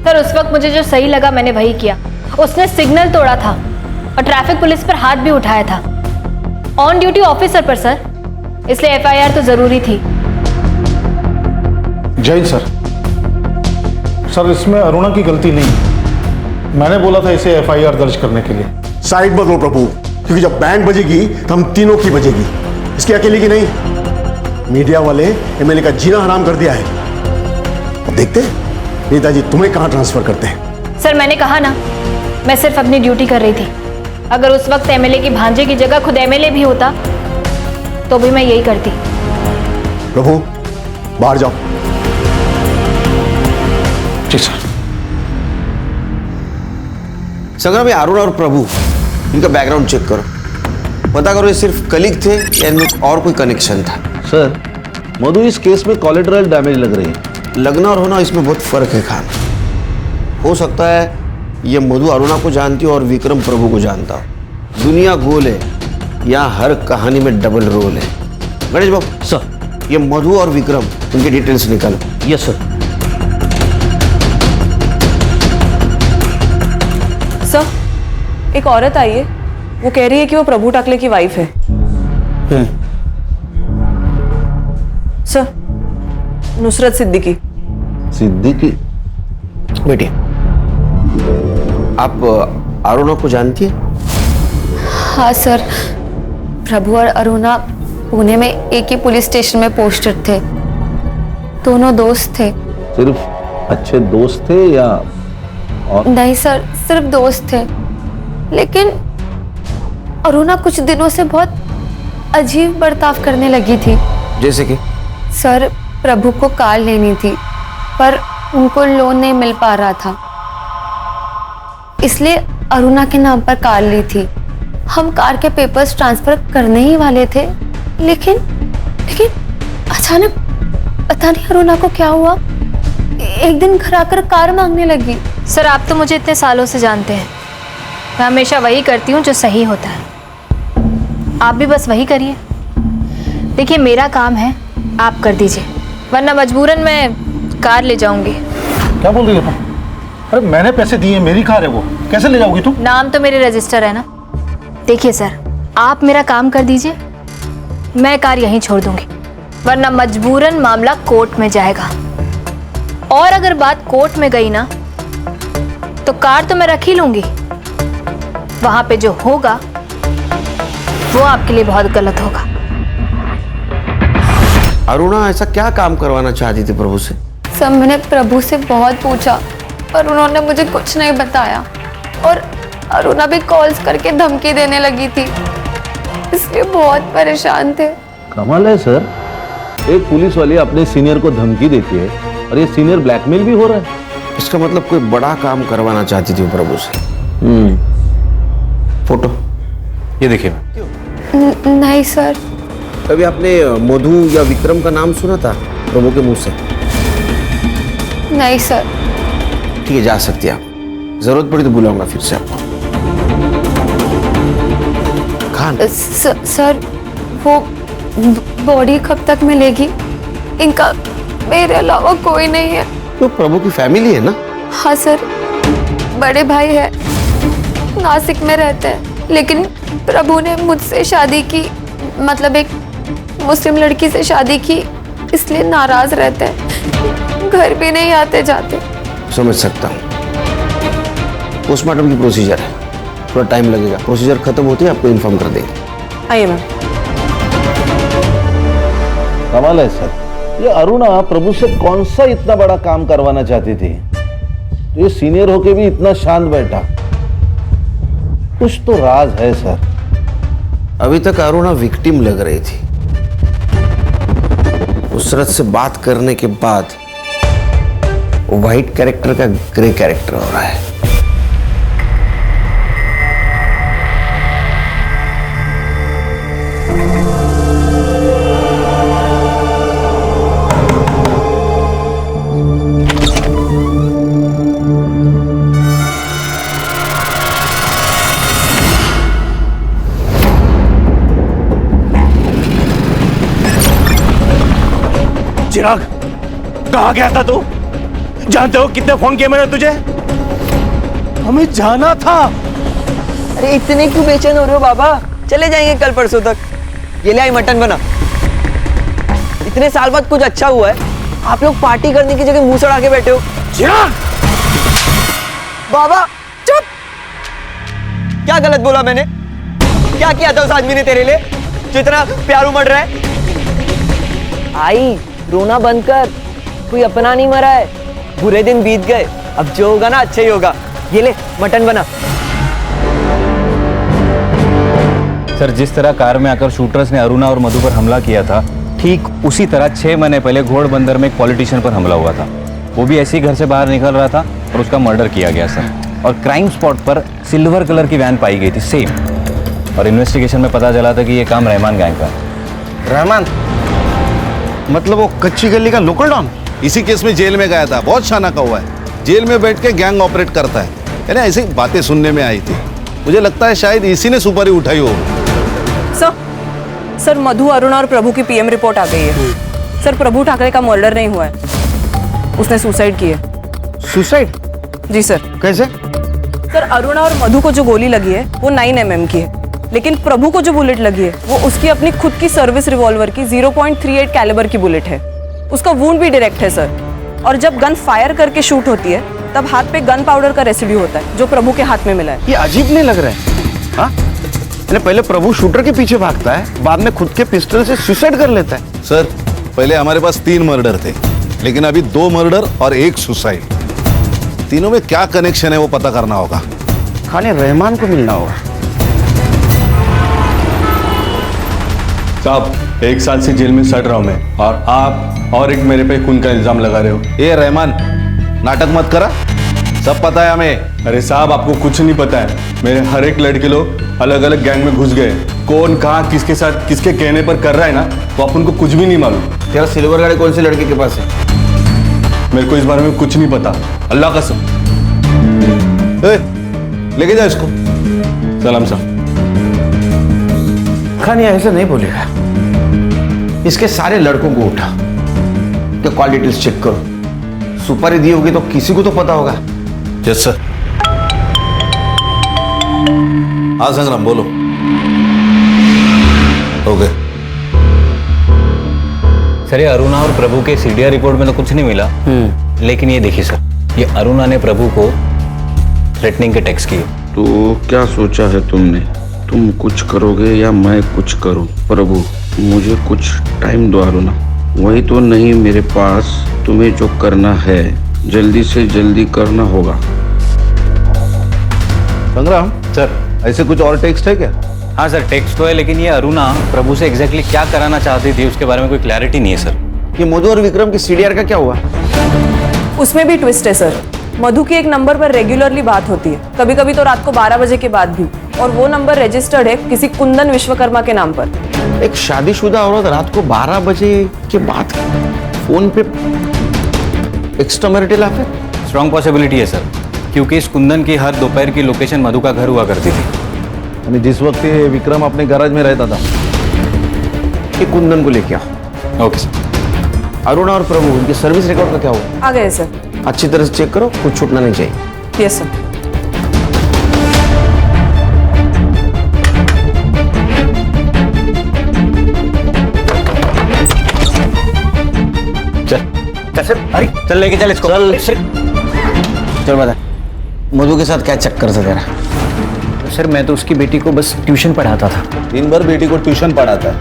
सर, उस वक्त मुझे जो सही लगा मैंने वही किया। उसने सिग्नल तोड़ा था और ट्रैफिक पुलिस पर हाथ भी उठाया था, ऑन ड्यूटी ऑफिसर पर सर, इसलिए एफआईआर तो जरूरी थी। जय सर। सर, इसमें अरुणा की गलती नहीं। मैंने बोला था इसे एफआईआर दर्ज करने के लिए। साइड बदलो प्रभु, क्योंकि जब बैंड बजेगी तो हम तीनों की बजेगी, इसकी अकेले की नहीं। मीडिया वाले एमएलए का जीना हराम कर दिया है। अब देखते हैं नेताजी तुम्हें कहां ट्रांसफर करते हैं। सर, मैंने कहा ना, मैं सिर्फ अपनी ड्यूटी कर रही थी। अगर उस वक्त एमएलए की भांजे की जगह खुद एमएलए भी होता तो भी मैं यही करती। प्रभु, बाहर जाओ। जी सर। संग्राम, ये अरुणा और प्रभु, इनका बैकग्राउंड चेक करो, पता करो ये सिर्फ कलीग थे या इनमें और कोई कनेक्शन था। सर, मधु इस केस में कोलेटरल डैमेज लग रही है। लगना और होना इसमें बहुत फर्क है खान। हो सकता है ये मधु अरुणा को जानती हो और विक्रम प्रभु को जानता हो। दुनिया गोल है, यहाँ हर कहानी में डबल रोल है। गणेश बाबू सर, ये मधु और विक्रम, इनके डिटेल्स निकालो। Yes sir. सर, एक औरत आई है, वो कह रही है कि वो प्रभु ठाकरे की वाइफ है। सर, नुसरत सिद्दीकी। सिद्दीकी? बेटी, आप अरुणा को जानती है? हाँ सर, प्रभु और अरुणा पुणे में एक ही पुलिस स्टेशन में पोस्टेड थे। दोनों दोस्त थे। सिर्फ अच्छे दोस्त थे या और? नहीं सर, सिर्फ दोस्त थे। लेकिन अरुणा कुछ दिनों से बहुत अजीब बर्ताव करने लगी थी। जैसे कि? सर, प्रभु को कार लेनी थी पर उनको लोन नहीं मिल पा रहा था, इसलिए अरुणा के नाम पर कार ली थी। हम कार के पेपर्स ट्रांसफर करने ही वाले थे, लेकिन अचानक पता नहीं अरुणा को क्या हुआ, एक दिन घर आकर कार मांगने लगी। सर, आप तो मुझे इतने सालों से जानते हैं, मैं हमेशा वही करती हूँ जो सही होता है। आप भी बस वही करिए। देखिए, मेरा काम है, आप कर दीजिए, वरना मजबूरन मैं कार ले जाऊंगी। क्या बोल रही हो तुम? अरे मैंने पैसे दिए, मेरी कार है वो, कैसे ले जाओगी तुम? नाम तो मेरे रजिस्टर है ना। देखिए सर, आप मेरा काम कर दीजिए, मैं कार यहीं छोड़ दूंगी, वरना मजबूरन मामला कोर्ट में जाएगा। और अगर बात कोर्ट में गई ना, तो कार तो मैं रख ही लूंगी, वहां पे जो होगा वो आपके लिए बहुत गलत होगा। अरुणा ऐसा क्या काम करवाना चाहती थी प्रभु से? सब मैंने प्रभु से बहुत पूछा पर उन्होंने मुझे कुछ नहीं बताया, और अरुणा भी कॉल्स करके धमकी देने लगी थी, इसलिए बहुत परेशान थे। कमाल है सर, एक पुलिस वाली अपने सीनियर को धमकी देती है और ये सीनियर ब्लैकमेल भी हो रहा है। इसका मतलब कोई बड़ा काम करवाना चाहती थी वो प्रभु से। फोटो ये देखिए। नहीं सर। कभी आपने मधु या विक्रम का नाम सुना था प्रभु के मुंह से? नहीं सर। ठीक है, जा सकती है आप, जरूरत पड़ी तो बुलाऊंगा फिर से आपको। खान सर, वो बॉडी कब तक मिलेगी? इनका मेरे अलावा कोई नहीं है। तो प्रभु की फैमिली है ना? हाँ सर, बड़े भाई है, नासिक में रहते हैं, लेकिन प्रभु ने मुझसे शादी की, मतलब एक मुस्लिम लड़की से शादी की, इसलिए नाराज रहते हैं, घर भी नहीं आते जाते। समझ सकता हूँ। पोस्टमार्टम की प्रोसीजर है, थोड़ा टाइम लगेगा, प्रोसीजर खत्म होती है आपको इन्फॉर्म कर देंगे। आइए मैम। कमाल है सर, ये अरुणा प्रभु से कौन सा इतना बड़ा काम करवाना चाहती थी, तो ये सीनियर होके भी इतना शांत बैठा? कुछ तो राज है सर। अभी तक अरुणा विक्टिम लग रही थी, उसरत से बात करने के बाद वो व्हाइट कैरेक्टर का ग्रे कैरेक्टर हो रहा है। चिराग, कहाँ गया था तू? जानते हो कितने फोन किए मैंने तुझे? हमें जाना था। अरे इतने क्यों बेचैन हो रहे हो बाबा? चले जाएंगे कल परसों तक। ये ले आई मटन बना। इतने साल बाद कुछ अच्छा हुआ है, आप लोग पार्टी करने की जगह मुंह सड़ा के बैठे हो। चिराग! बाबा चुप! क्या गलत बोला मैंने? क्या किया था उस आदमी ने तेरे लिए जो इतना प्यार उमड़ रहा है? आई, रोना बंद कर, कोई अपना नहीं मरा है, बुरे दिन बीत गए, अब जो होगा ना अच्छा ही होगा। ये ले मटन बना। सर, जिस तरह कार में आकर शूटर्स ने अरुणा और मधु पर हमला किया था, ठीक उसी तरह 6 महीने पहले घोड़बंदर में एक पॉलिटिशियन पर हमला हुआ था। वो भी ऐसे ही घर से बाहर निकल रहा था और उसका मर्डर किया गया सर। और क्राइम स्पॉट पर सिल्वर कलर की वैन पाई गई थी सेम। और इन्वेस्टिगेशन में पता चला था कि ये काम रहमान गैंग का है। रहमान मतलब वो कच्ची गली का लोकल डॉन? इसी केस में जेल में गया था, बहुत शाना का हुआ है, जेल में बैठ के गैंग ऑपरेट करता है। यानी ऐसी बातें सुनने में आई थी, मुझे लगता है शायद इसी ने सुपारी उठाई हो। सर, मधु, अरुणा और प्रभु की पीएम रिपोर्ट आ गई है। सर, प्रभु ठाकरे का मर्डर नहीं हुआ है, उसने सुसाइड की है। सुसाइड? जी सर। कैसे? सर, अरुणा और मधु को जो गोली लगी है वो 9 mm की है, लेकिन प्रभु को जो बुलेट लगी है वो उसकी अपनी खुद की सर्विस रिवॉल्वर की 0.38 कैलिबर की बुलेट है। उसका वुंड भी डायरेक्ट है सर, और जब गन फायर करके शूट होती है तब हाथ पे गन पाउडर का रेसिड्यू होता है जो प्रभु के हाथ में मिला है। ये अजीब नहीं लग रहा है? हाँ, पहले प्रभु शूटर के पीछे भागता है, बाद में खुद के पिस्टल से सुसाइड कर लेता है। सर, पहले हमारे पास 3 मर्डर थे, लेकिन अभी 2 मर्डर और 1 सुसाइड। तीनों में क्या कनेक्शन है वो पता करना होगा। खाने रहमान को मिलना होगा। साहब, 1 साल से जेल में सड़ रहा हूं मैं, और आप और एक मेरे पे खून का इल्जाम लगा रहे हो। ए रहमान, नाटक मत करा, सब पता है हमें। अरे साहब, आपको कुछ नहीं पता है। मेरे हर एक लड़के लोग अलग अलग गैंग में घुस गए। कौन कहाँ किसके साथ किसके कहने पर कर रहा है ना, वो अपन को कुछ भी नहीं मालूम। तेरा सिल्वर गाड़ी कौन सी लड़के के पास है? मेरे को इस बारे में कुछ नहीं पता, अल्लाह कसम। लेके जाओ इसको। सलाम साहब। खान ये ऐसे नहीं बोलेगा। इसके सारे लड़कों को उठा, तो क्वालिटीज चेक करो, सुपारी दी होगी तो किसी को तो पता होगा। Yes sir. हाँ संग्राम बोलो। ओके सर, ये अरुणा और प्रभु के सीडीआर रिपोर्ट में तो कुछ नहीं मिला, लेकिन ये देखिए सर, ये अरुणा ने प्रभु को थ्रेटनिंग के टेक्स्ट किए। तो क्या सोचा है तुमने? तुम कुछ करोगे या मैं कुछ करूं? प्रभु मुझे कुछ टाइम दो अरुणा। वही तो नहीं मेरे पास। तुम्हें जो करना है जल्दी से जल्दी करना होगा। संग्राम सर, ऐसे कुछ और टेक्स्ट है क्या? हाँ सर, टेक्स्ट तो है, लेकिन ये अरुणा प्रभु से एग्जैक्टली क्या कराना चाहती थी उसके बारे में कोई क्लैरिटी नहीं है सर। कि मधु और विक्रम की सीडीआर का क्या हुआ? उसमें भी ट्विस्ट है सर। मधु की एक नंबर पर रेगुलरली बात होती है, कभी कभी तो रात को 12 बजे के बाद भी, और वो नंबर रजिस्टर्ड है किसी कुंदन विश्वकर्मा के नाम पर। एक शादीशुदा औरत रात को 12 बजे के बाद फोन पे extra marital affair? Strong possibility है सर, क्योंकि इस कुंदन की हर दोपहर की लोकेशन मधु का घर हुआ करती थी। यानी जिस वक्त ये विक्रम अपने गैराज में रहता था। ये कुंदन को लेके आओ। Okay sir. अरुणा और प्रभु उनके सर्विस रिकॉर्ड का क्या हुआ? आ गए सर। अच्छी तरह से चेक करो, कुछ छूटना नहीं चाहिए। Yes sir. चल अरे चल लेके चल इसको। चल बता, मधु के साथ क्या चक्कर था तेरा? सर मैं तो उसकी बेटी को बस ट्यूशन पढ़ाता था। दिन भर बेटी को ट्यूशन पढ़ाता है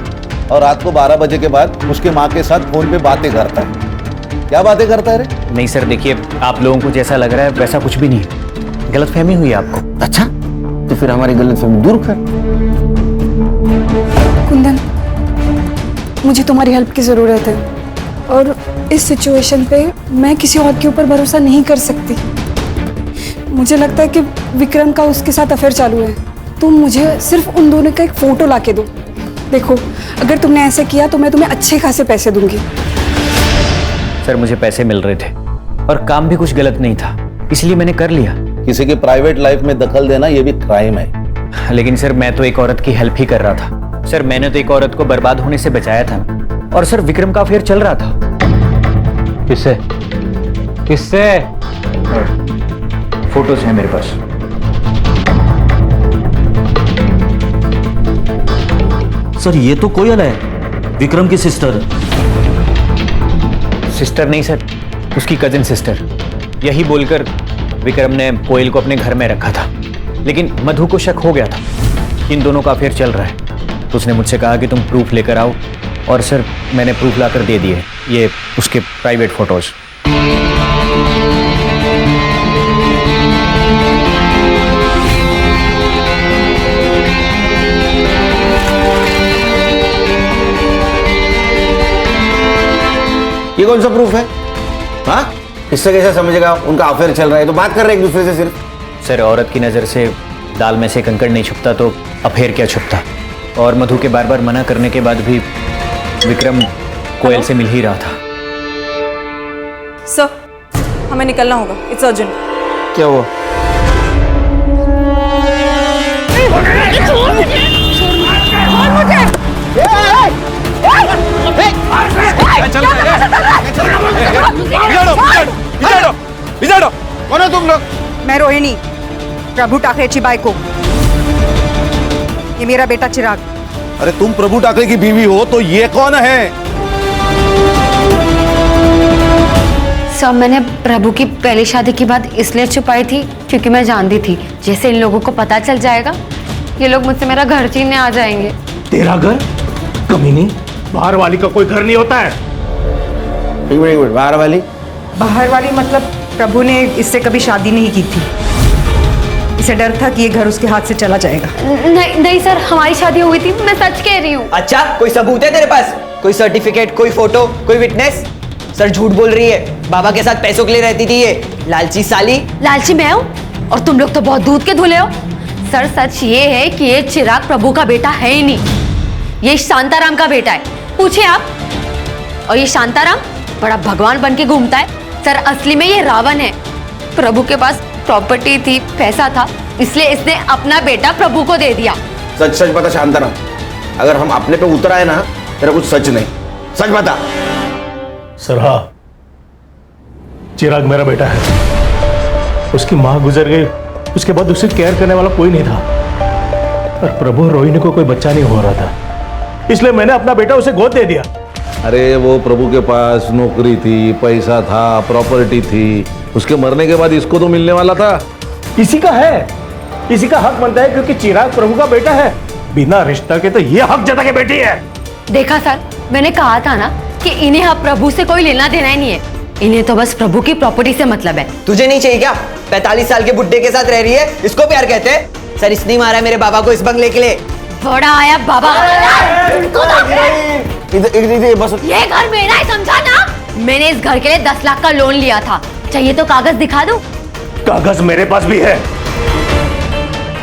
और रात को 12 बजे के बाद उसके माँ के साथ फोन पे बातें करता है। क्या बातें करता है रे? नहीं सर, देखिए आप लोगों को जैसा लग रहा है वैसा कुछ भी नहीं, गलतफहमी हुई है आपको। अच्छा, तो फिर हमारी गलतफहमी दूर कर। कुंदन, मुझे तुम्हारी हेल्प की ज़रूरत है और इस सिचुएशन पे मैं किसी और के ऊपर भरोसा नहीं कर सकती। मुझे लगता है कि विक्रम का उसके साथ अफेयर चालू है। तुम मुझे सिर्फ उन दोनों का एक फ़ोटो ला के दो। देखो, अगर तुमने ऐसे किया तो मैं तुम्हें अच्छे खासे पैसे दूंगी। सर मुझे पैसे मिल रहे थे और काम भी कुछ गलत नहीं था, इसलिए मैंने कर लिया। किसी के प्राइवेट लाइफ में दखल देना ये भी क्राइम है। लेकिन सर मैं तो एक औरत की हेल्प ही कर रहा था। सर मैंने तो एक औरत को बर्बाद होने से बचाया था ना। और सर विक्रम का अफेयर चल रहा था। किससे? किससे? फोटोज हैं मेरे पास। सर ये तो कोयल है, विक्रम की सिस्टर। सिस्टर नहीं सर, उसकी कजिन सिस्टर। यही बोलकर विक्रम ने कोयल को अपने घर में रखा था, लेकिन मधु को शक हो गया था इन दोनों का अफेयर चल रहा है। तो उसने मुझसे कहा कि तुम प्रूफ लेकर आओ, और सर मैंने प्रूफ लाकर दे दिए, ये उसके प्राइवेट फोटोज। ये कौन सा प्रूफ है? हाँ, इससे कैसे समझेगा उनका अफेयर चल रहा है? तो बात कर रहे हैं एक दूसरे से सिर्फ। सर औरत की नज़र से दाल में से कंकड़ नहीं छुपता, तो अफेयर क्या छुपता? और मधु के बार बार मना करने के बाद भी विक्रम कोयल से मिल ही रहा था। सर हमें निकलना होगा, इट्स अर्जेंट। क्या हुआ? कौन है तुम लोग? मैं रोहिणी, प्रभू टाकरेची बायको। ये मेरा बेटा चिराग। अरे तुम प्रभु ठाकरे की बीवी हो तो ये कौन है? सर मैंने प्रभु की पहली शादी की बात इसलिए छुपाई थी क्योंकि मैं जानती थी जैसे इन लोगों को पता चल जाएगा ये लोग मुझसे मेरा घर छीनने आ जाएंगे। तेरा घर? कमीनी, बाहर वाली का कोई घर नहीं होता है। एक मिनट, बाहर वाली? बाहर वाली मतलब प्रभु ने इससे कभी शादी नहीं की थी। इसे डर था कि ये घर उसके हाथ से चला जाएगा। नहीं नहीं सर, हमारी शादी हुई थी, मैं सच कह रही हूँ। अच्छा, कोई सबूत है तेरे पास? कोई सर्टिफिकेट, कोई फोटो, कोई विटनेस? सर झूठ बोल रही है, बाबा के साथ पैसों के लिए रहती थी ये लालची साली। लालची मैं हूँ और तुम लोग तो बहुत दूध के धुले हो। सर सच ये है कि ये चिराग प्रभु का बेटा है ही नहीं, ये शांताराम का बेटा है, पूछे आप। और ये शांताराम बड़ा भगवान बन के घूमता है। सर असली में ये रावण है। प्रभु के पास प्रॉपर्टी थी, पैसा था, इसलिए इसने अपना बेटा प्रभु को दे दिया। सच सच बता शांताराम, अगर हम अपने पे उतर आए ना, तेरा कुछ सच नहीं, सच बता। सर हाँ, चिराग मेरा बेटा है। उसकी माँ गुजर गई, उसके बाद उसे केयर करने वाला कोई नहीं था। और प्रभु रोहिणी को कोई बच्चा नहीं हो रहा था, इसलिए मैंने अपना बेटा उसे गोद दे दिया। अरे वो प्रभु के पास नौकरी थी, पैसा था, प्रॉपर्टी थी, उसके मरने के बाद इसको तो मिलने वाला था। इसी का है, इसी का हक बनता है, क्योंकि चिराग प्रभु का बेटा है। बिना रिश्ता के तो ये हक जता के बेटी है। देखा सर, मैंने कहा था ना कि इन्हें अब प्रभु से कोई लेना देना ही नहीं है। इन्हें तो बस प्रभु की प्रॉपर्टी से मतलब है। तुझे नहीं चाहिए क्या? 45 साल के बुड्ढे के साथ रह रही है, इसको प्यार कहते हैं? सर इसने मारा मेरे बाबा को इस बंगले के लिए। बड़ा आया बाबा। इधर बस। ये घर मेरा है, समझा ना? मैंने इस घर के लिए 10 लाख का लोन लिया था। चाहिए तो कागज दिखा दूं? कागज मेरे पास भी है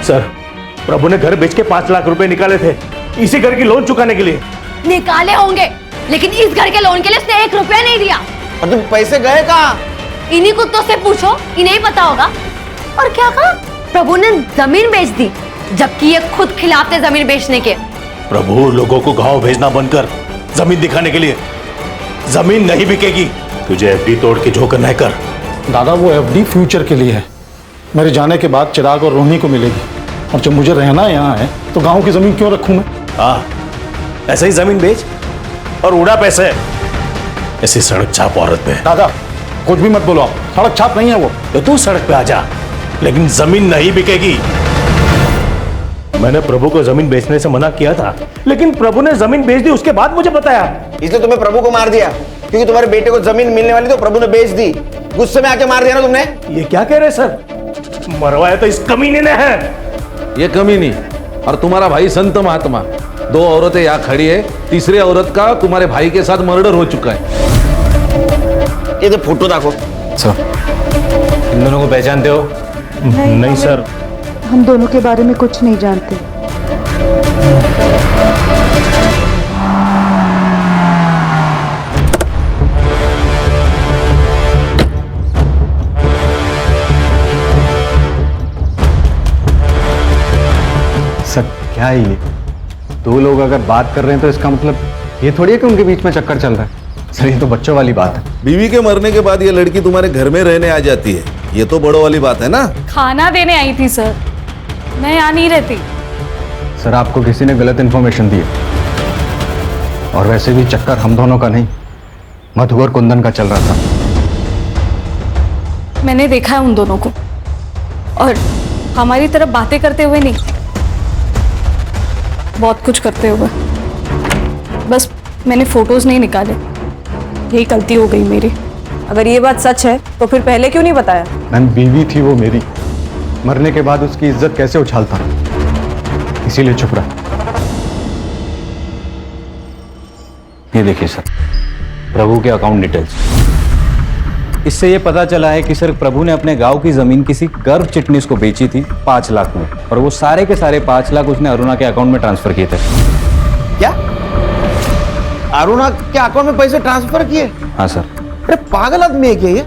सर। प्रभु ने घर बेच के 5 लाख रुपए निकाले थे इसी घर की लोन चुकाने के लिए। निकाले होंगे, लेकिन इस घर के लोन के लिए उसने 1 रुपया नहीं दिया। और तुम पैसे गए कहाँ? इन्हीं कुत्तों से पूछो, इन्हें ही पता होगा। और क्या कहा? प्रभु ने जमीन बेच दी, जबकि ये खुद खिलाफ थे जमीन बेचने के। प्रभु लोगों को गांव भेजना बंद कर, जमीन दिखाने के लिए। जमीन नहीं बिकेगी, तुझे एफडी तोड़ के जो करना है कर। दादा वो एफडी फ्यूचर के लिए है। मेरे जाने के बाद चिराग और रोहिणी को मिलेगी, और जब मुझे रहना यहाँ है तो गांव की जमीन क्यों रखूं मैं? हाँ, ऐसे ही जमीन बेच और उड़ा पैसे। ऐसी सड़क छाप औरत पे। दादा कुछ भी मत बोलो आप, सड़क छाप नहीं है वो। तो तू सड़क पे आ जा, लेकिन जमीन नहीं बिकेगी। मैंने प्रभु को जमीन बेचने से मना किया था, लेकिन प्रभु ने जमीन बेच दी, उसके बाद मुझे बताया। इसलिए तुम्हें प्रभु को मार दिया, क्योंकि तुम्हारे बेटे को जमीन मिलने वाली तो प्रभु ने बेच दी। गुस्से में आके मार दिया ना तुमने। ये क्या कह रहे सर? मरवाया तो इस कमीने ने है। ये कमी नहीं, और तुम्हारा भाई संत महात्मा। 2 औरतें यहाँ खड़ी है, तीसरी औरत का तुम्हारे भाई के साथ मर्डर हो चुका है। ये तो फोटो देखो सर। इन दोनों को पहचानते हो? नहीं सर, हम दोनों के बारे में कुछ नहीं जानते। सर क्या है ये? 2 लोग अगर बात कर रहे हैं तो इसका मतलब ये थोड़ी है कि उनके बीच में चक्कर चल रहा है। सर ये तो बच्चों वाली बात है। बीवी के मरने के बाद ये लड़की तुम्हारे घर में रहने आ जाती है, ये तो बड़ों वाली बात है ना। खाना देने आई थी सर, मैं यहाँ नहीं रहती। सर आपको किसी ने गलत इन्फॉर्मेशन दी है, और वैसे भी चक्कर हम दोनों का नहीं, मधु और कुंदन का चल रहा था। मैंने देखा है उन दोनों को, और हमारी तरफ बातें करते हुए नहीं, बहुत कुछ करते हुए। बस मैंने फोटोज नहीं निकाले, यही गलती हो गई मेरी। अगर ये बात सच है तो फिर पहले क्यों नहीं बताया? मैम बीवी थी वो मेरी, मरने के बाद उसकी इज्जत कैसे उछालता, इसीलिए चुप रहा। ये देखिए सर, प्रभु के अकाउंट डिटेल्स। इससे ये पता चला है कि सर प्रभु ने अपने गांव की जमीन किसी गर्भ चिटनीस को बेची थी 5 लाख में, और वो सारे के सारे 5 लाख उसने अरुणा के अकाउंट में ट्रांसफर किए थे। क्या? अरुणा के अकाउंट में पैसे ट्रांसफर किए? हाँ सर। अरे पागल आदमी है क्या ये?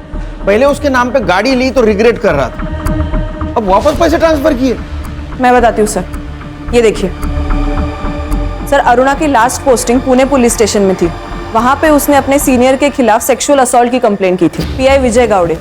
पहले उसके नाम पे गाड़ी ली तो रिग्रेट कर रहा था, अब वापस पैसे ट्रांसफर किए। मैं बताती हूँ सर, ये देखिए सर, अरुणा की last posting Pune police station में थी। वहां पे उसने अपने सीनियर के खिलाफ सेक्सुअल असॉल्ट की कंप्लेंट की थी। पीआई विजय गावड़े।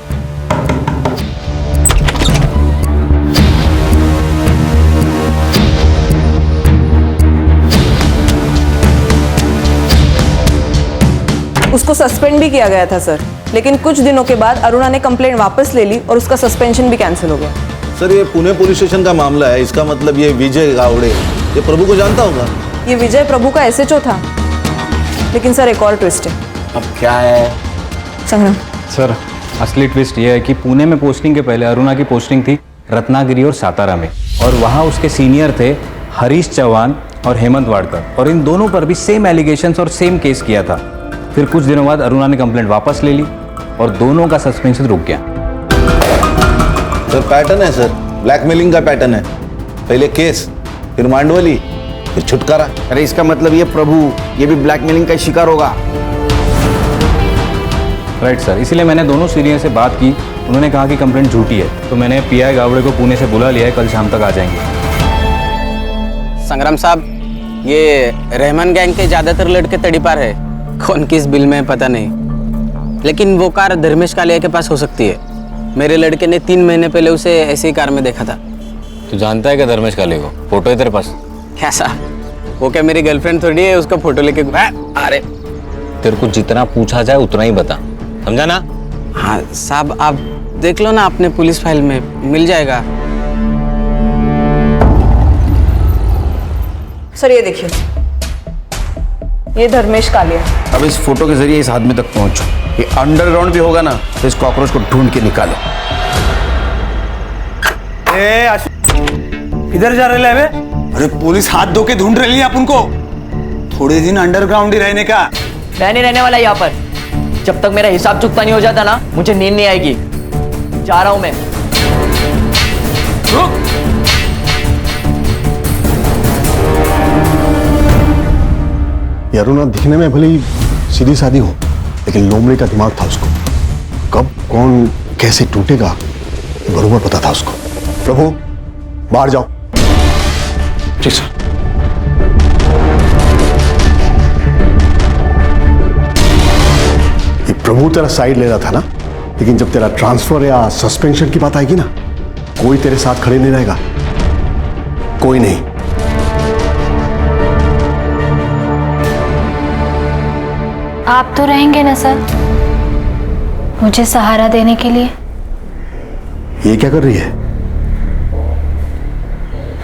उसको सस्पेंड भी किया गया था सर, लेकिन कुछ दिनों के बाद अरुणा ने कंप्लेंट वापस ले ली और उसका सस्पेंशन भी कैंसिल हो गया। सर ये पुणे पुलिस स्टेशन का मामला है, इसका मतलब ये विजय गावड़े ये प्रभु को जानता होगा। ये विजय प्रभु का एसएचओ था, लेकिन सर एक और ट्विस्ट है। अब क्या है संग्राम? सर असली ट्विस्ट ये है कि पुणे में पोस्टिंग के पहले अरुणा की पोस्टिंग थी रत्नागिरी और सातारा में, और वहाँ उसके सीनियर थे हरीश चौहान और हेमंत वाडकर, और इन दोनों पर भी सेम एलिगेशंस और सेम केस किया था। फिर कुछ दिनों बाद अरुणा ने कंप्लेंट वापस ले ली और दोनों का सस्पेंशन रुक गया। सर पैटर्न है सर, ब्लैकमेलिंग का पैटर्न है। पहले केस, फिर मांडवली, फिर छुटकारा। अरे इसका मतलब ये प्रभु ये भी ब्लैकमेलिंग का शिकार होगा। राइट सर, इसीलिए मैंने दोनों सीनियर से बात की, उन्होंने कहा कि कंप्लेंट झूठी है, तो मैंने पीआई गावड़े को पुणे से बुला लिया है, कल शाम तक आ जाएंगे। संग्राम साहब, ये रहमान गैंग के ज्यादातर लड़के तड़ीपार है, कौन किस बिल में पता नहीं। लेकिन वो कार धर्मेश कालिया के पास हो सकती है। मेरे लड़के ने 3 महीने पहले उसे ऐसी ही कार में देखा था। तू जानता है क्या धर्मेश काले को? फोटो है तेरे पास? क्या साहब, वो क्या मेरी गर्लफ्रेंड थोड़ी है उसका फोटो लेके? अरे तेरे को जितना पूछा जाए उतना ही बता, समझा ना? हाँ साहब, आप देख लो ना अपने पुलिस फाइल में, मिल जाएगा। सर ये देखिए, ये धर्मेश कालिया। अब इस फोटो के जरिए इस आदमी तक पहुंचो। ये अंडरग्राउंड भी होगा ना तो इस कॉकरोच को ढूंढ के निकालो। किधर जा रहे हैं? अरे पुलिस हाथ धो के ढूंढ रही है अपन को। थोड़े दिन अंडरग्राउंड ही रहने का। मैं नहीं रहने वाला यहाँ पर। जब तक मेरा हिसाब चुकता नहीं हो जाता ना, मुझे नींद नहीं आएगी। जा रहा हूं मैं। रुक। अरुणा दिखने में भले ही सीधी सादी हो, लेकिन लोमड़ी का दिमाग था उसको। कब कौन कैसे टूटेगा बरोबर पता था उसको। प्रभु बाहर जाओ। ठीक सर। ये प्रभु तेरा साइड ले रहा था ना, लेकिन जब तेरा ट्रांसफर या सस्पेंशन की बात आएगी ना, कोई तेरे साथ खड़े नहीं रहेगा, कोई नहीं। आप तो रहेंगे ना सर, मुझे सहारा देने के लिए? ये क्या कर रही है?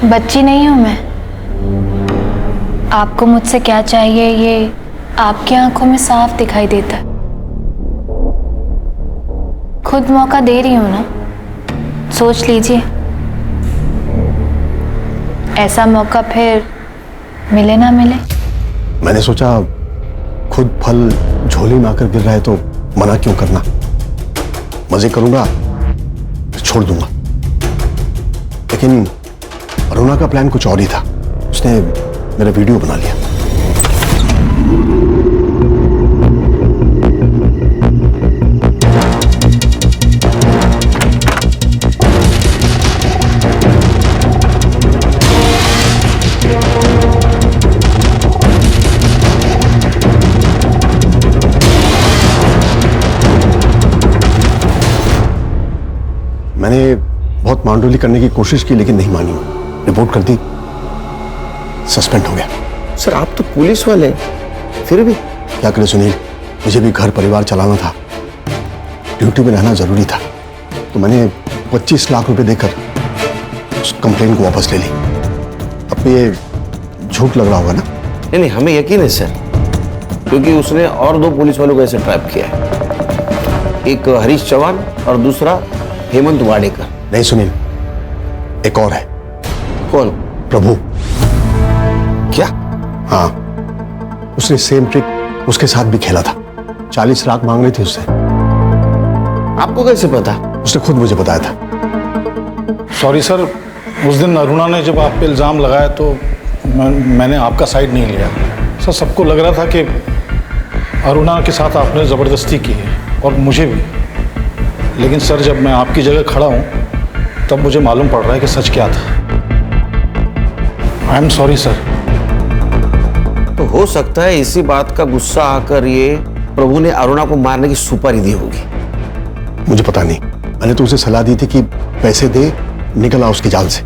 बच्ची नहीं हूं मैं। आपको मुझसे क्या चाहिए ये आपकी आंखों में साफ दिखाई देता है। खुद मौका दे रही हूं ना, सोच लीजिए। ऐसा मौका फिर मिले ना मिले। मैंने सोचा खुद फल झोली में आकर गिर रहा है तो मना क्यों करना। मजे करूंगा तो छोड़ दूंगा। लेकिन अरुणा का प्लान कुछ और ही था। उसने मेरा वीडियो बना लिया। मैंने बहुत मांडोली करने की कोशिश की लेकिन नहीं मानी। रिपोर्ट कर दी, सस्पेंड हो गया। सर आप तो पुलिस वाले, फिर भी क्या करें सुनील, मुझे भी घर परिवार चलाना था, ड्यूटी में रहना जरूरी था। तो मैंने 25 लाख रुपए देकर उस कंप्लेन को वापस ले ली। अब ये झूठ लग रहा होगा ना? नहीं, हमें यकीन है सर, क्योंकि उसने और 2 पुलिस वालों को ऐसे ट्रैप किया है। एक हरीश चौहान और दूसरा हेमंत वाडेकर। नहीं सुनील, एक और है। कौन? प्रभु। क्या? हाँ, उसने सेम ट्रिक उसके साथ भी खेला था। 40 लाख मांग रही थी उससे। आपको कैसे पता? उसने खुद मुझे बताया था। सॉरी सर, उस दिन अरुणा ने जब आप पे इल्ज़ाम लगाया तो मैंने आपका साइड नहीं लिया। सर सबको लग रहा था कि अरुणा के साथ आपने ज़बरदस्ती की है और मुझे भी। लेकिन सर जब मैं आपकी जगह खड़ा हूँ तब मुझे मालूम पड़ रहा है कि सच क्या था। I am sorry sir. तो हो सकता है इसी बात का गुस्सा आकर ये प्रभु ने अरुणा को मारने की सुपारी दी होगी। मुझे पता नहीं, मैंने तो उसे सलाह दी थी कि पैसे दे निकल आ उसकी जाल से,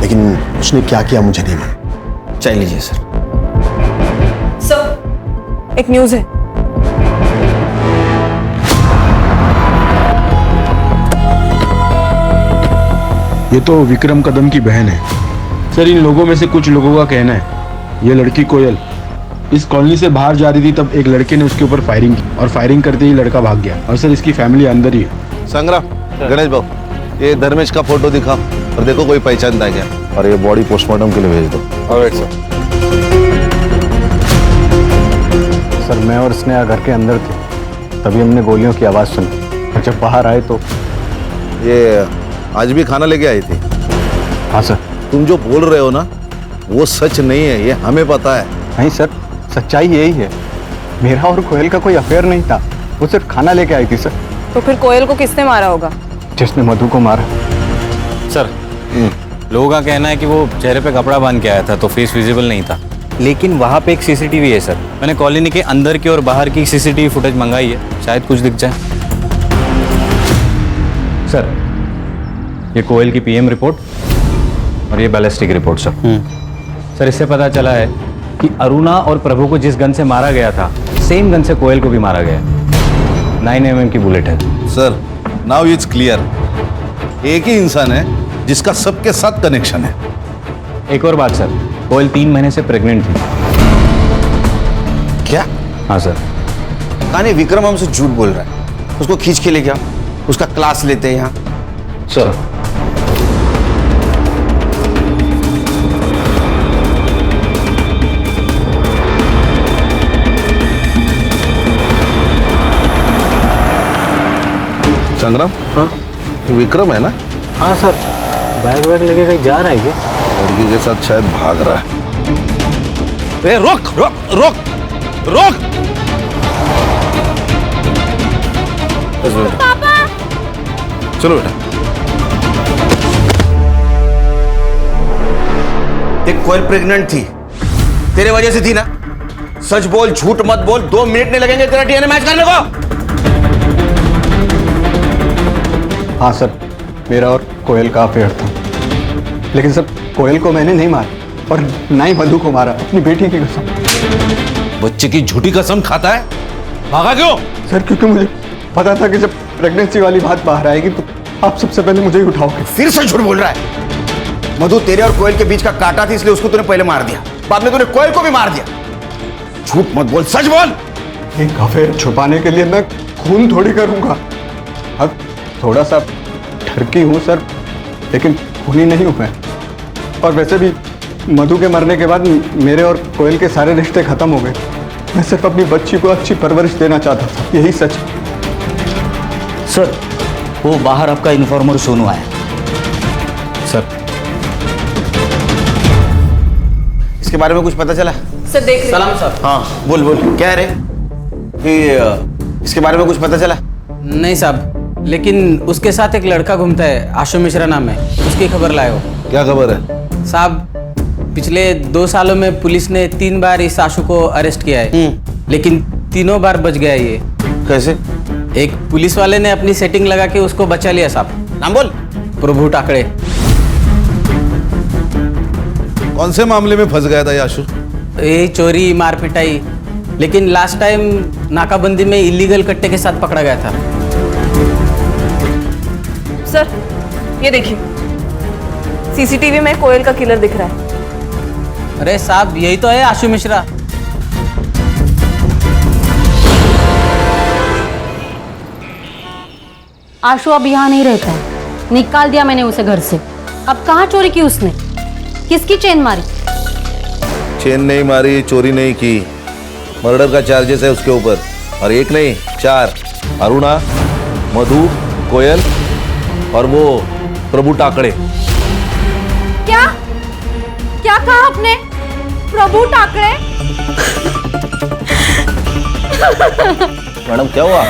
लेकिन उसने क्या किया मुझे नहीं मालूम। चाय लीजिए सर। सर एक न्यूज़ है। ये तो विक्रम कदम की बहन है। सर इन लोगों में से कुछ लोगों का कहना है ये लड़की कोयल इस कॉलोनी से बाहर जा रही थी, तब एक लड़के ने उसके ऊपर फायरिंग की और फायरिंग करते ही लड़का भाग गया। और सर इसकी फैमिली अंदर ही है। संग्राम, गणेश बाबू ये धर्मेश का फोटो दिखाओ और देखो कोई पहचानता है क्या। और ये बॉडी पोस्टमार्टम के लिए भेज दो। Alright sir. सर मैं और स्नेहा घर के अंदर थे, तभी हमने गोलियों की आवाज़ सुनी और जब बाहर आए तो ये आज भी खाना लेके आई थी। हाँ सर। तुम जो बोल रहे हो ना वो सच नहीं है, ये हमें पता है। नहीं सर, सच्चाई यही है। मेरा और कोयल का कोई अफेयर नहीं था, वो सिर्फ खाना लेके आई थी सर। तो फिर कोयल को किसने मारा होगा? जिसने मधु को मारा। सर लोगों का कहना है कि वो चेहरे पे कपड़ा बांध के आया था तो फेस विजिबल नहीं था। लेकिन वहाँ पे एक सीसीटीवी है सर। मैंने कॉलोनी के अंदर की और बाहर की सीसीटीवी फुटेज मंगाई है, शायद कुछ दिख जाए। सर ये कोयल की पीएम रिपोर्ट और ये बैलिस्टिक रिपोर्ट सर इससे पता चला है कि अरुणा और प्रभु को जिस गन से मारा गया था सेम गन से कोयल को भी मारा गया। 9 mm की बुलेट है। सर नाउ इट्स क्लियर, एक ही इंसान है जिसका सबके साथ कनेक्शन है। एक और बात सर, कोयल 3 महीने से प्रेग्नेंट थी। क्या? हाँ सर। कहानी विक्रम हमसे झूठ बोल रहा है, उसको खींच के ले गया, उसका क्लास लेते हैं यहाँ। सर संग्राम, हाँ विक्रम है ना? हाँ सर, बैग वैग लेके कहीं जा रहा है क्या? लड़की के साथ शायद भाग रहा है। ए, रोक रोक रोक रोक! पापा! चलो बेटा। देख कोयल प्रेग्नेंट थी, तेरे वजह से थी ना? सच बोल, झूठ मत बोल, 2 मिनट नहीं लगेंगे तेरा डीएनए मैच करने को। हाँ सर, मेरा और कोयल का अफेयर था, लेकिन सर कोयल को मैंने नहीं मारा और ना ही मधु को मारा, अपनी बेटी की कसम। बच्चे की झूठी कसम खाता है, भागा क्यों? सर क्योंकि मुझे पता था कि जब प्रेगनेंसी वाली बात बाहर आएगी तो आप सबसे पहले मुझे ही उठाओगे। फिर से झूठ बोल रहा है। मधु तेरे और कोयल के बीच का कांटा थी, इसलिए उसको तूने पहले मार दिया, बाद में तूने कोयल को भी मार दिया। झूठ मत बोल, सच बोल। एक अफेयर छुपाने के लिए मैं खून थोड़ी करूंगा। अब थोड़ा सा ठरकी हूँ सर, लेकिन खूनी नहीं हूँ मैं। और वैसे भी मधु के मरने के बाद मेरे और कोयल के सारे रिश्ते खत्म हो गए। मैं सिर्फ अपनी बच्ची को अच्छी परवरिश देना चाहता था, यही सच। सर वो बाहर आपका इन्फॉर्मर सोनू आया। सर इसके बारे में कुछ पता चला? सर देख सलाम सर। हाँ बोल बोल, क्या है रे? कि इसके बारे में कुछ पता चला? नहीं साहब, लेकिन उसके साथ एक लड़का घूमता है, आशु मिश्रा नाम है, उसकी खबर लाए हो। क्या खबर है? साहब पिछले 2 सालों में पुलिस ने 3 बार इस आशु को अरेस्ट किया है, लेकिन तीनों बार बच गया ये। कैसे? एक पुलिस वाले ने अपनी सेटिंग लगा के उसको बचा लिया साहब। नाम बोल। प्रभु टाकड़े। कौन से मामले में फंस गया था याशु? ये चोरी मार पिटाई, लेकिन लास्ट टाइम नाकाबंदी में इलीगल कट्टे के साथ पकड़ा गया था। सर ये देखिए, सीसीटीवी में कोयल का किलर दिख रहा है। अरे साहब यही तो है आशु मिश्रा। आशु अब यहाँ नहीं रहता है, निकाल दिया मैंने उसे घर से। अब कहाँ चोरी की उसने? किसकी चेन मारी? चेन नहीं मारी, चोरी नहीं की, मर्डर का चार्जेस है उसके ऊपर, और एक नहीं 4। अरुणा, मधु, कोयल और वो प्रभु टाकड़े। क्या क्या कहा आपने? प्रभु टाकड़े? मैडम क्या हुआ?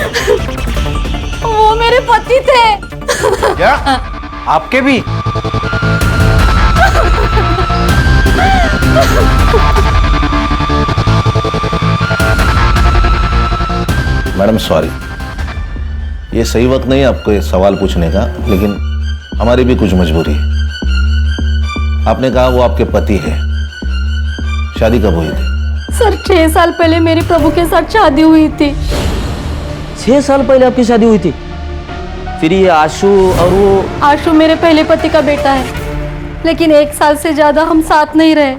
वो मेरे पति थे। क्या? आपके भी? मैडम सॉरी, ये सही वक्त नहीं है आपको ये सवाल पूछने का, लेकिन हमारी भी कुछ मजबूरी है। आपने कहा वो आपके पति है, शादी कब हुई थी? सर 6 साल पहले मेरे प्रभु के साथ शादी हुई थी। 6 साल पहले आपकी शादी हुई थी? फिर ये आशु और वो? आशु मेरे पहले पति का बेटा है, लेकिन 1 साल से ज्यादा हम साथ नहीं रहे।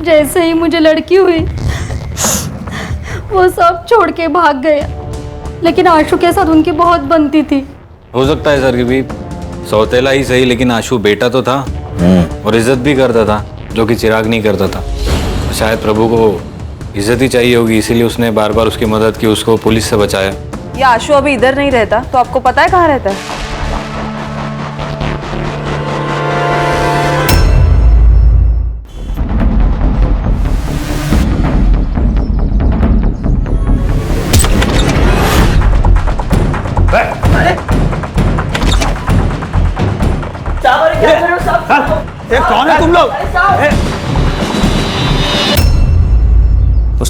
जैसे ही मुझे लड़की हुई वो सब छोड़ के भाग गया, लेकिन आशु के साथ उनकी बहुत बनती थी। हो सकता है सर कि भी सौतेला ही सही, लेकिन आशु बेटा तो था और इज्जत भी करता था, जो कि चिराग नहीं करता था। शायद प्रभु को इज्जत ही चाहिए होगी, इसीलिए उसने बार बार उसकी मदद की, उसको पुलिस से बचाया। ये आशु अभी इधर नहीं रहता, तो आपको पता है कहाँ रहता है? कौन है तुम लोग?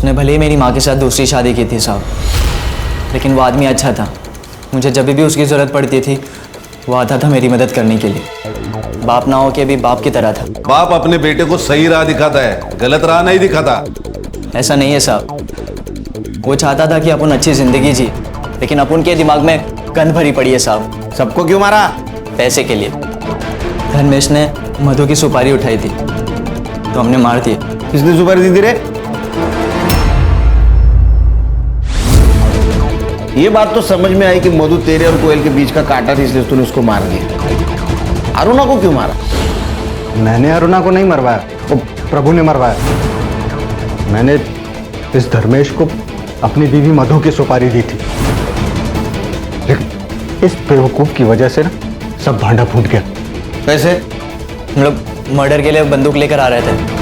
उसने भले ही मेरी माँ के साथ दूसरी शादी की थी साहब, लेकिन वो आदमी अच्छा था। मुझे जब भी उसकी ज़रूरत पड़ती थी वो आता था मेरी मदद करने के लिए। बाप ना हो के भी बाप की तरह था। बाप अपने बेटे को सही राह दिखाता है, गलत राह नहीं दिखाता। ऐसा नहीं है साहब, वो चाहता था कि अपन अच्छी ज़िंदगी जी, लेकिन अपन के दिमाग में गंद भरी पड़ी है साहब। सबको क्यों मारा? पैसे के लिए। धर्मेश ने मधु की सुपारी उठाई थी तो हमने मार दिए। किसने सुपारी दी थी रे? ये बात तो समझ में आई कि मधु तेरे और कोयल के बीच का कांटा थी, इसलिए तूने उसको मार दिया। अरुणा को क्यों मारा? मैंने अरुणा को नहीं मरवाया, वो प्रभु ने मरवाया। मैंने इस धर्मेश को अपनी बीवी मधु की सुपारी दी थी, लेकिन इस बेवकूफ की वजह से ना सब भांडा फूट गया। कैसे? हम लोग मर्डर के लिए बंदूक लेकर आ रहे थे।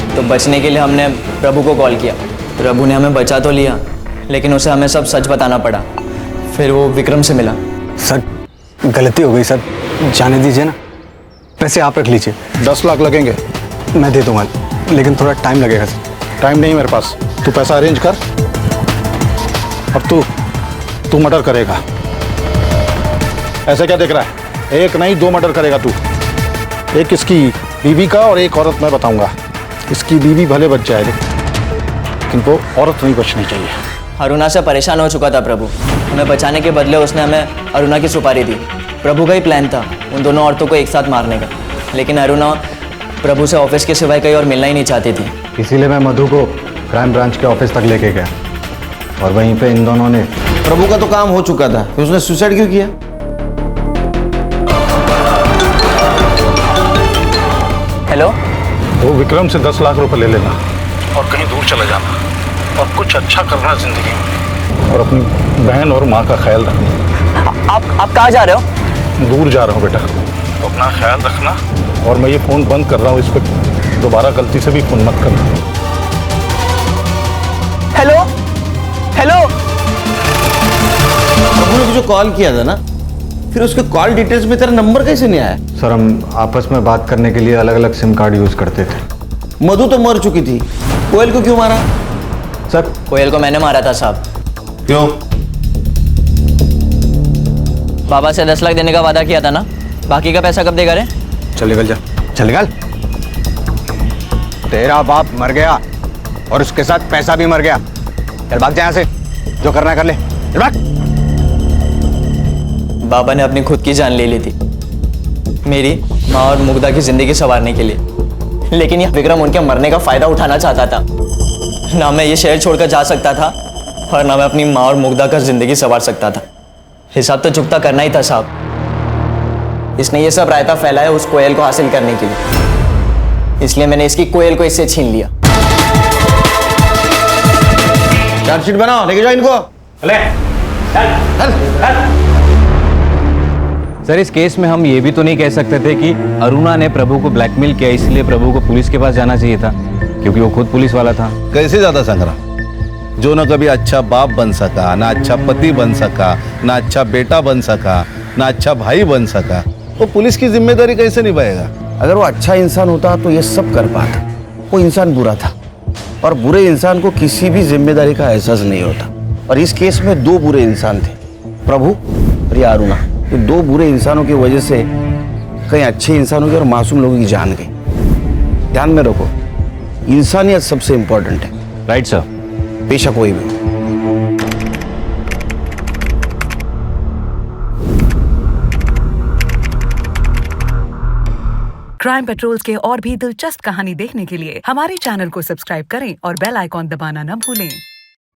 तो बचने के लिए हमने प्रभु को कॉल किया। प्रभु ने हमें बचा तो लिया, लेकिन उसे हमें सब सच बताना पड़ा। फिर वो विक्रम से मिला। सर गलती हो गई सर, जाने दीजिए ना। पैसे आप रख लीजिए। 10 लाख लगेंगे। मैं दे दूंगा, लेकिन थोड़ा टाइम लगेगा सर। टाइम नहीं मेरे पास, तू पैसा अरेंज कर और तू मर्डर करेगा। ऐसे क्या देख रहा है? एक नहीं 2 मर्डर करेगा तू। एक इसकी बीवी का और एक औरत मैं बताऊंगा। इसकी बीवी भले बच जाए, लेकिन वो औरत नहीं बचनी चाहिए। अरुणा से परेशान हो चुका था प्रभु। हमें बचाने के बदले उसने हमें अरुणा की सुपारी दी। प्रभु का ही प्लान था उन दोनों औरतों को एक साथ मारने का, लेकिन अरुणा प्रभु से ऑफिस के सिवाय कहीं और मिलना ही नहीं चाहती थी। इसीलिए मैं मधु को क्राइम ब्रांच के ऑफिस तक लेके गया और वहीं पे इन दोनों ने। प्रभु का तो काम हो चुका था, फिर उसने सुसाइड क्यों किया? हेलो, वो विक्रम से 10 लाख रुपए ले लेना और कहीं दूर चला जाना और कुछ अच्छा करना जिंदगी में, और अपनी बहन और माँ का ख्याल रखना। आप कहाँ जा रहे हो? दूर जा रहा हूँ बेटा, तो अपना ख्याल रखना। और मैं ये फोन बंद कर रहा हूँ, इस पर दोबारा गलती से भी फोन मत करना। Hello hello. प्रभु ने तुझे कॉल किया था ना, फिर उसके कॉल डिटेल्स में तेरा नंबर कैसे नहीं आया? सर हम आपस में बात करने के लिए अलग अलग सिम कार्ड यूज करते थे। मधु तो मर चुकी थी, कोयल को क्यों मारा? सर कोयल को मैंने मारा था साहब। क्यों? बाबा से 10 लाख देने का वादा किया था ना, बाकी का पैसा कब देगा रे? चल निकल जा, चल निकल। तेरा बाप मर गया और उसके साथ पैसा भी मर गया। चल भाग जा यहाँ से, जो करना है कर ले। चल भाग। बाबा ने अपनी खुद की जान ले ली थी मेरी, माँ और मुग्धा की जिंदगी संवारने के लिए, लेकिन यह विक्रम उनके मरने का फायदा उठाना चाहता था। ना मैं ये शहर छोड़कर जा सकता था और ना मैं अपनी माँ और मुग्धा का जिंदगी संवार सकता था। हिसाब तो चुकता करना ही था साहब। इसने ये सब रायता फैलाया उस कोयल को हासिल करने के लिए, इसलिए मैंने इसकी कोयल को इससे छीन लिया। चार्जशीट बनाओ, लेके जाओ इनको। सर इस केस में हम ये भी तो नहीं कह सकते थे कि अरुणा ने प्रभु को ब्लैकमेल किया, इसलिए प्रभु को पुलिस के पास जाना चाहिए था, क्योंकि वो खुद पुलिस वाला था। कैसे ज्यादा संग्राम, जो न कभी अच्छा बाप बन सका, ना अच्छा पति बन सका, ना अच्छा बेटा बन सका, ना अच्छा भाई बन सका, वो पुलिस की जिम्मेदारी कैसे निभाएगा? अगर वो अच्छा इंसान होता तो ये सब कर पाता। वो इंसान बुरा था, और बुरे इंसान को किसी भी जिम्मेदारी का एहसास नहीं होता। और इस केस में 2 बुरे इंसान थे, प्रभु और ये अरुणा। तो 2 बुरे इंसानों की वजह से कई अच्छे इंसानों की और मासूम लोगों की जान गई। ध्यान में रखो, इंसानियत सबसे इंपॉर्टेंट है। Right sir. बेशक कोई भी। क्राइम पेट्रोल्स के और भी दिलचस्प कहानी देखने के लिए हमारे चैनल को सब्सक्राइब करें और बेल आइकॉन दबाना न भूलें।